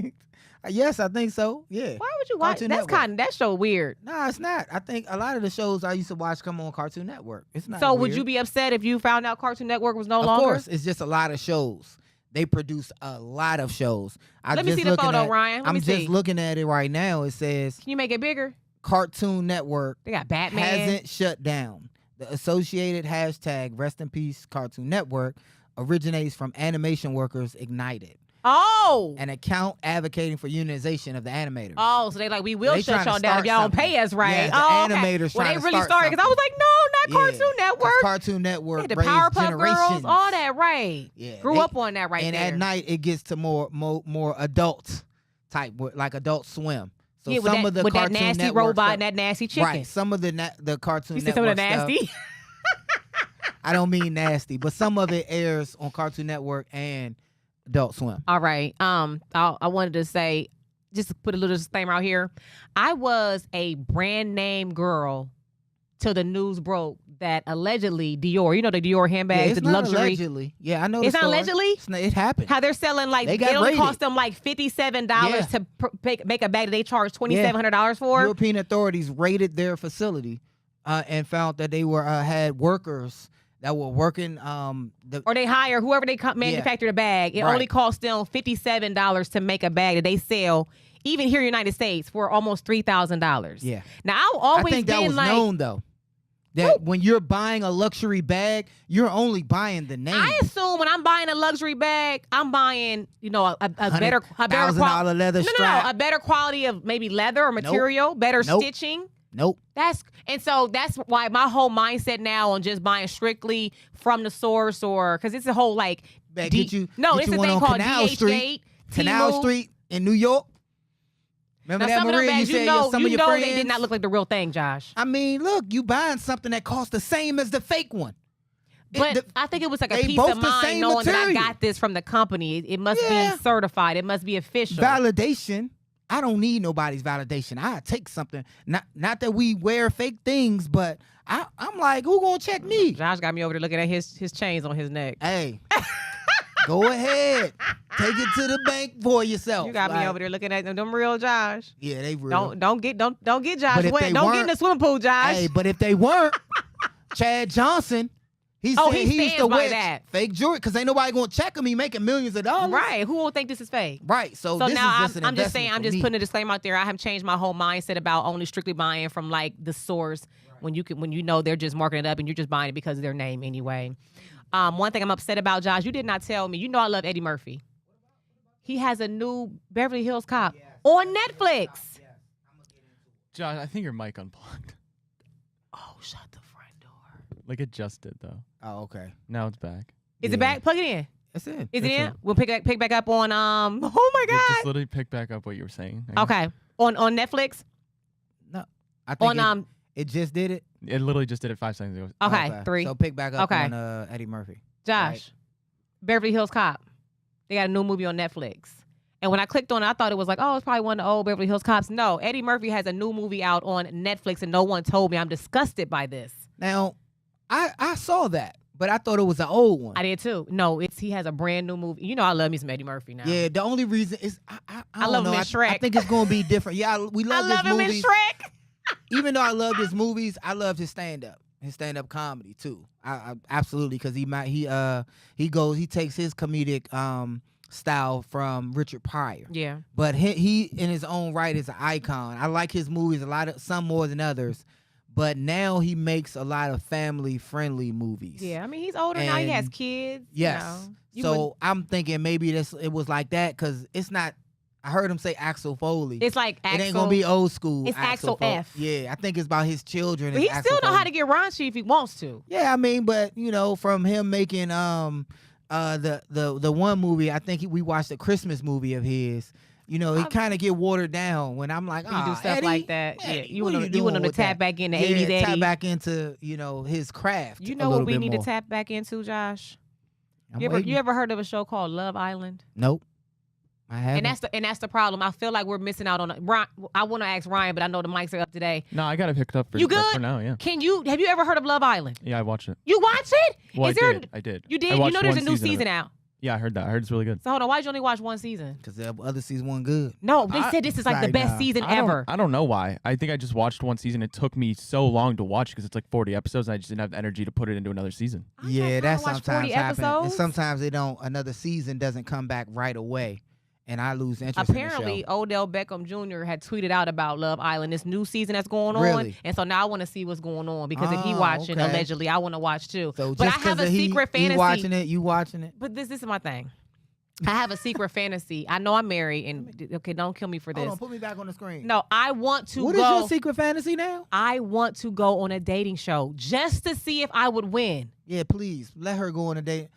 Yes, I think so. Yeah. Why would you watch? Cartoon That's Network. kind of that show weird. No, it's not. I think a lot of the shows I used to watch come on Cartoon Network. It's not. So would weird. you be upset if you found out Cartoon Network was no Of longer? course, it's just a lot of shows. They produce a lot of shows. Let me see the photo, Ryan. Let I'm me just see. looking at it right now. It says Can you make it bigger? Cartoon Network They got Batman. hasn't shut down. The associated hashtag rest in peace Cartoon Network originates from animation workers ignited, Oh. an account advocating for unionization of the animators. Oh, so they like, we will They shut trying to y'all down if start y'all don't something. pay us right. Yeah, the oh, okay. animators Well, trying they to really start started because I was like, no, not Yeah, Cartoon 'cause Network. Cartoon Network Yeah, the raised Powerpuff generations. Girls, all that, right. Yeah, Grew they- up on that right and there. at night it gets to more adult type, like Adult Swim. So yeah, some with of the that Cartoon nasty Network robot stuff, and that nasty chicken. right? Some of the Cartoon You said Network some of the stuff. nasty? I don't mean nasty, but some of it airs on Cartoon Network and Adult Swim. All right. I wanted to say, just to put a little disclaimer out here. I was a brand name girl till the news broke that allegedly Dior, you know the Dior handbags, it's the not luxury. allegedly. Yeah, I know. It's the not story. allegedly? It happened. How they're selling like They it got only raided. cost them like $57 Yeah. to make a bag that they charge $2,700 for. European authorities raided their facility and found that they were had workers that were working. Or they hire whoever they manufacture the bag. It Right. only costs them $57 to make a bag that they sell, even here in the United States, for almost $3,000. Yeah. Now I've always I think that been was like, known though. That when you're buying a luxury bag, you're only buying the name. I assume when I'm buying a luxury bag, I'm buying, a better $1,000 leather strap. a better quality of maybe leather or material, better Nope. stitching. Nope. So that's why my whole mindset now on just buying strictly from the source, or because it's a whole like Back, D- get you no, get it's you a one thing on called Canal DH8, Street, Canal Temu. Street in New York. Remember Now that, some of them Maria? bags, You said some of you your know friends. they did not look like the real thing, Josh. I mean, look, you buying something that costs the same as the fake one. But I think it was like a they peace both of the mind same knowing that I material. got this from the company. It must Yeah. be certified. It must be official. Validation. I don't need nobody's validation. I take something. Not that we wear fake things, but I'm like, who gonna check me? Josh got me over there looking at his chains on his neck. Hey, go ahead, take it to the bank for yourself. You got me Like, over there looking at them real Josh. Yeah, they real. Don't get Josh But if wet. they Don't get in weren't- the swimming pool, Josh. Hey, but if they weren't, Chad Johnson, he Oh, said he he used stands to by wear that. fake jewelry because ain't nobody gonna check him. He making millions of dollars. Right. Who will think this is fake? Right. So this now is just an I'm just saying, investment I'm for just me. putting a disclaimer out there. I have changed my whole mindset about only strictly buying from like the source when you know they're just marking it up and you're just buying it because of their name anyway. One thing I'm upset about, Josh, you did not tell me. You know I love Eddie Murphy. He has a new Beverly Hills Cop on Netflix. Josh, I think your mic unplugged. Oh, shut the front door. Like it just did though. Oh, okay. Now it's back. Is Yeah. it back? Plug it in. That's it. Is it That's in? We'll pick back up on oh my Yeah, God. just literally pick back up what you were saying. I guess. Okay. On Netflix? No, I think On it just did it. It literally just did it 5 seconds ago. okay, 3. So pick back up Okay. on Eddie Murphy. Josh, Right. Beverly Hills Cop. They got a new movie on Netflix. And when I clicked on it, I thought it was like, oh, it's probably one of the old Beverly Hills Cops. No, Eddie Murphy has a new movie out on Netflix, and no one told me. I'm disgusted by this. Now, I saw that, but I thought it was an old one. I did too. No, he has a brand new movie. You know, I love me some Eddie Murphy now. Yeah, the only reason is I don't love know. him in Shrek. I think it's gonna be different. Yeah, we I love love his him movies. in Shrek. Even though I loved his movies, I loved his stand-up comedy too. I absolutely, because he takes his comedic style from Richard Pryor. Yeah. But he in his own right is an icon. I like his movies some more than others. But now he makes a lot of family-friendly movies. Yeah, I mean, he's older now. He has And kids. Yes. You So I'm thinking maybe it was like that because it's not. I heard him say Axel Foley. it's like Axel. It ain't gonna be old school. It's Axel Foley. F. Yeah, I think it's about his children. But he It's still Axel know how Foley. to get raunchy if he wants to. Yeah, I mean, but from him making the one movie, I think we watched a Christmas movie of his. It kind of get watered down when I'm like, You do stuff Eddie, like that. Eddie, Yeah, you what want are to doing with tap that? back in the Yeah, 80s, tap Eddie. back into his craft. You a know what little we bit need more. to tap back into, Josh? I'm You waiting. ever heard of a show called Love Island? Nope, I haven't. And that's the problem. I feel like we're missing out on it. I want to ask Ryan, but I know the mics are up today. No, I got it picked up for You good? for now. Yeah. Have you ever heard of Love Island? Yeah, I watched it. You watch it? Well, Is there? I did. You I did? You watched know there's a one new of it. season out. Yeah, I heard that. I heard it's really good. So hold on, why'd you only watch one season? Because the other season wasn't good. No, they said this is like the Sorry, best nah. season ever. I don't know why. I think I just watched one season. It took me so long to watch because it's like 40 episodes, and I just didn't have the energy to put it into another season. I Yeah, ain't that trying to watch sometimes 40 happens. And episodes. sometimes another season doesn't come back right away. And I lose interest in Apparently, the show. Odell Beckham Jr. had tweeted out about Love Island, this new season that's going on. Really? And so now I want to see what's going on because if he Oh, watching, okay. allegedly, I want to watch too. So but I just have a 'cause secret he fantasy. watching it, you watching it? But this is my thing. I have a secret fantasy. I know I'm married, and okay, don't kill me for this. Hold on, put me back on the screen. No, I want to What go. is your secret fantasy now? I want to go on a dating show just to see if I would win. Yeah, please let her go on a date.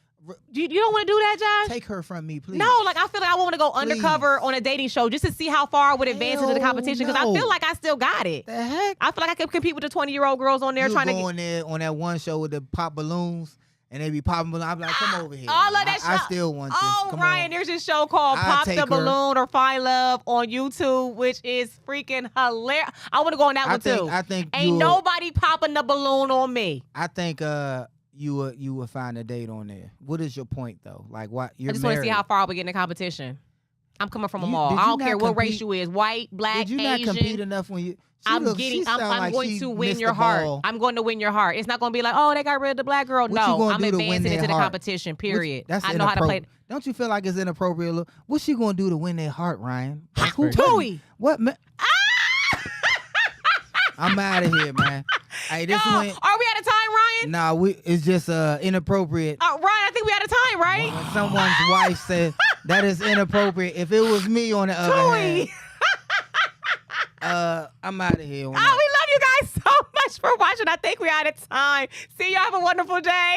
You don't want to do that, Josh? Take her from me, please. No, like I feel like I want to go Please. undercover on a dating show just to see how far I would advance into the Hell competition because no. I feel like I still got it. The heck? I feel like I could compete with the 20-year-old girls on there You trying to go get. on there on that one show with the pop balloons, and they be popping balloons. I'm like, come over here. All of that I show- still want you. Oh, Come Ryan, on. there's this show called I'll Pop take the her. Balloon or Find Love on YouTube, which is freaking hilarious. I want to go on that one too. I think Ain't nobody popping the balloon on me. I think you would find a date on there. What is your point though? Like what? You're I just want to see married. how far I would get in the competition. I'm coming from a mall. Did I you don't not care what race compete- you is, white, black, Did you Asian. not compete enough when you? I'm going to win your heart. I'm going to win your heart. It's not going to be like, oh, they got rid of the black girl. What you No, gonna I'm do to win advancing their into the heart? competition, period. That's I know how to play. Don't you feel like it's inappropriate? Look, what's she gonna do to win their heart, Ryan? Hot Who- Tooey. What? I'm out of here, man. Hey, this No, went. are we out of time, Ryan? Nah, it's just inappropriate. Ryan, I think we out of time, right? When someone's wife said that is inappropriate. If it was me on the other Tooey. hand, I'm out of here. On Oh, we that. love you guys so much for watching. I think we're out of time. See you. Have a wonderful day.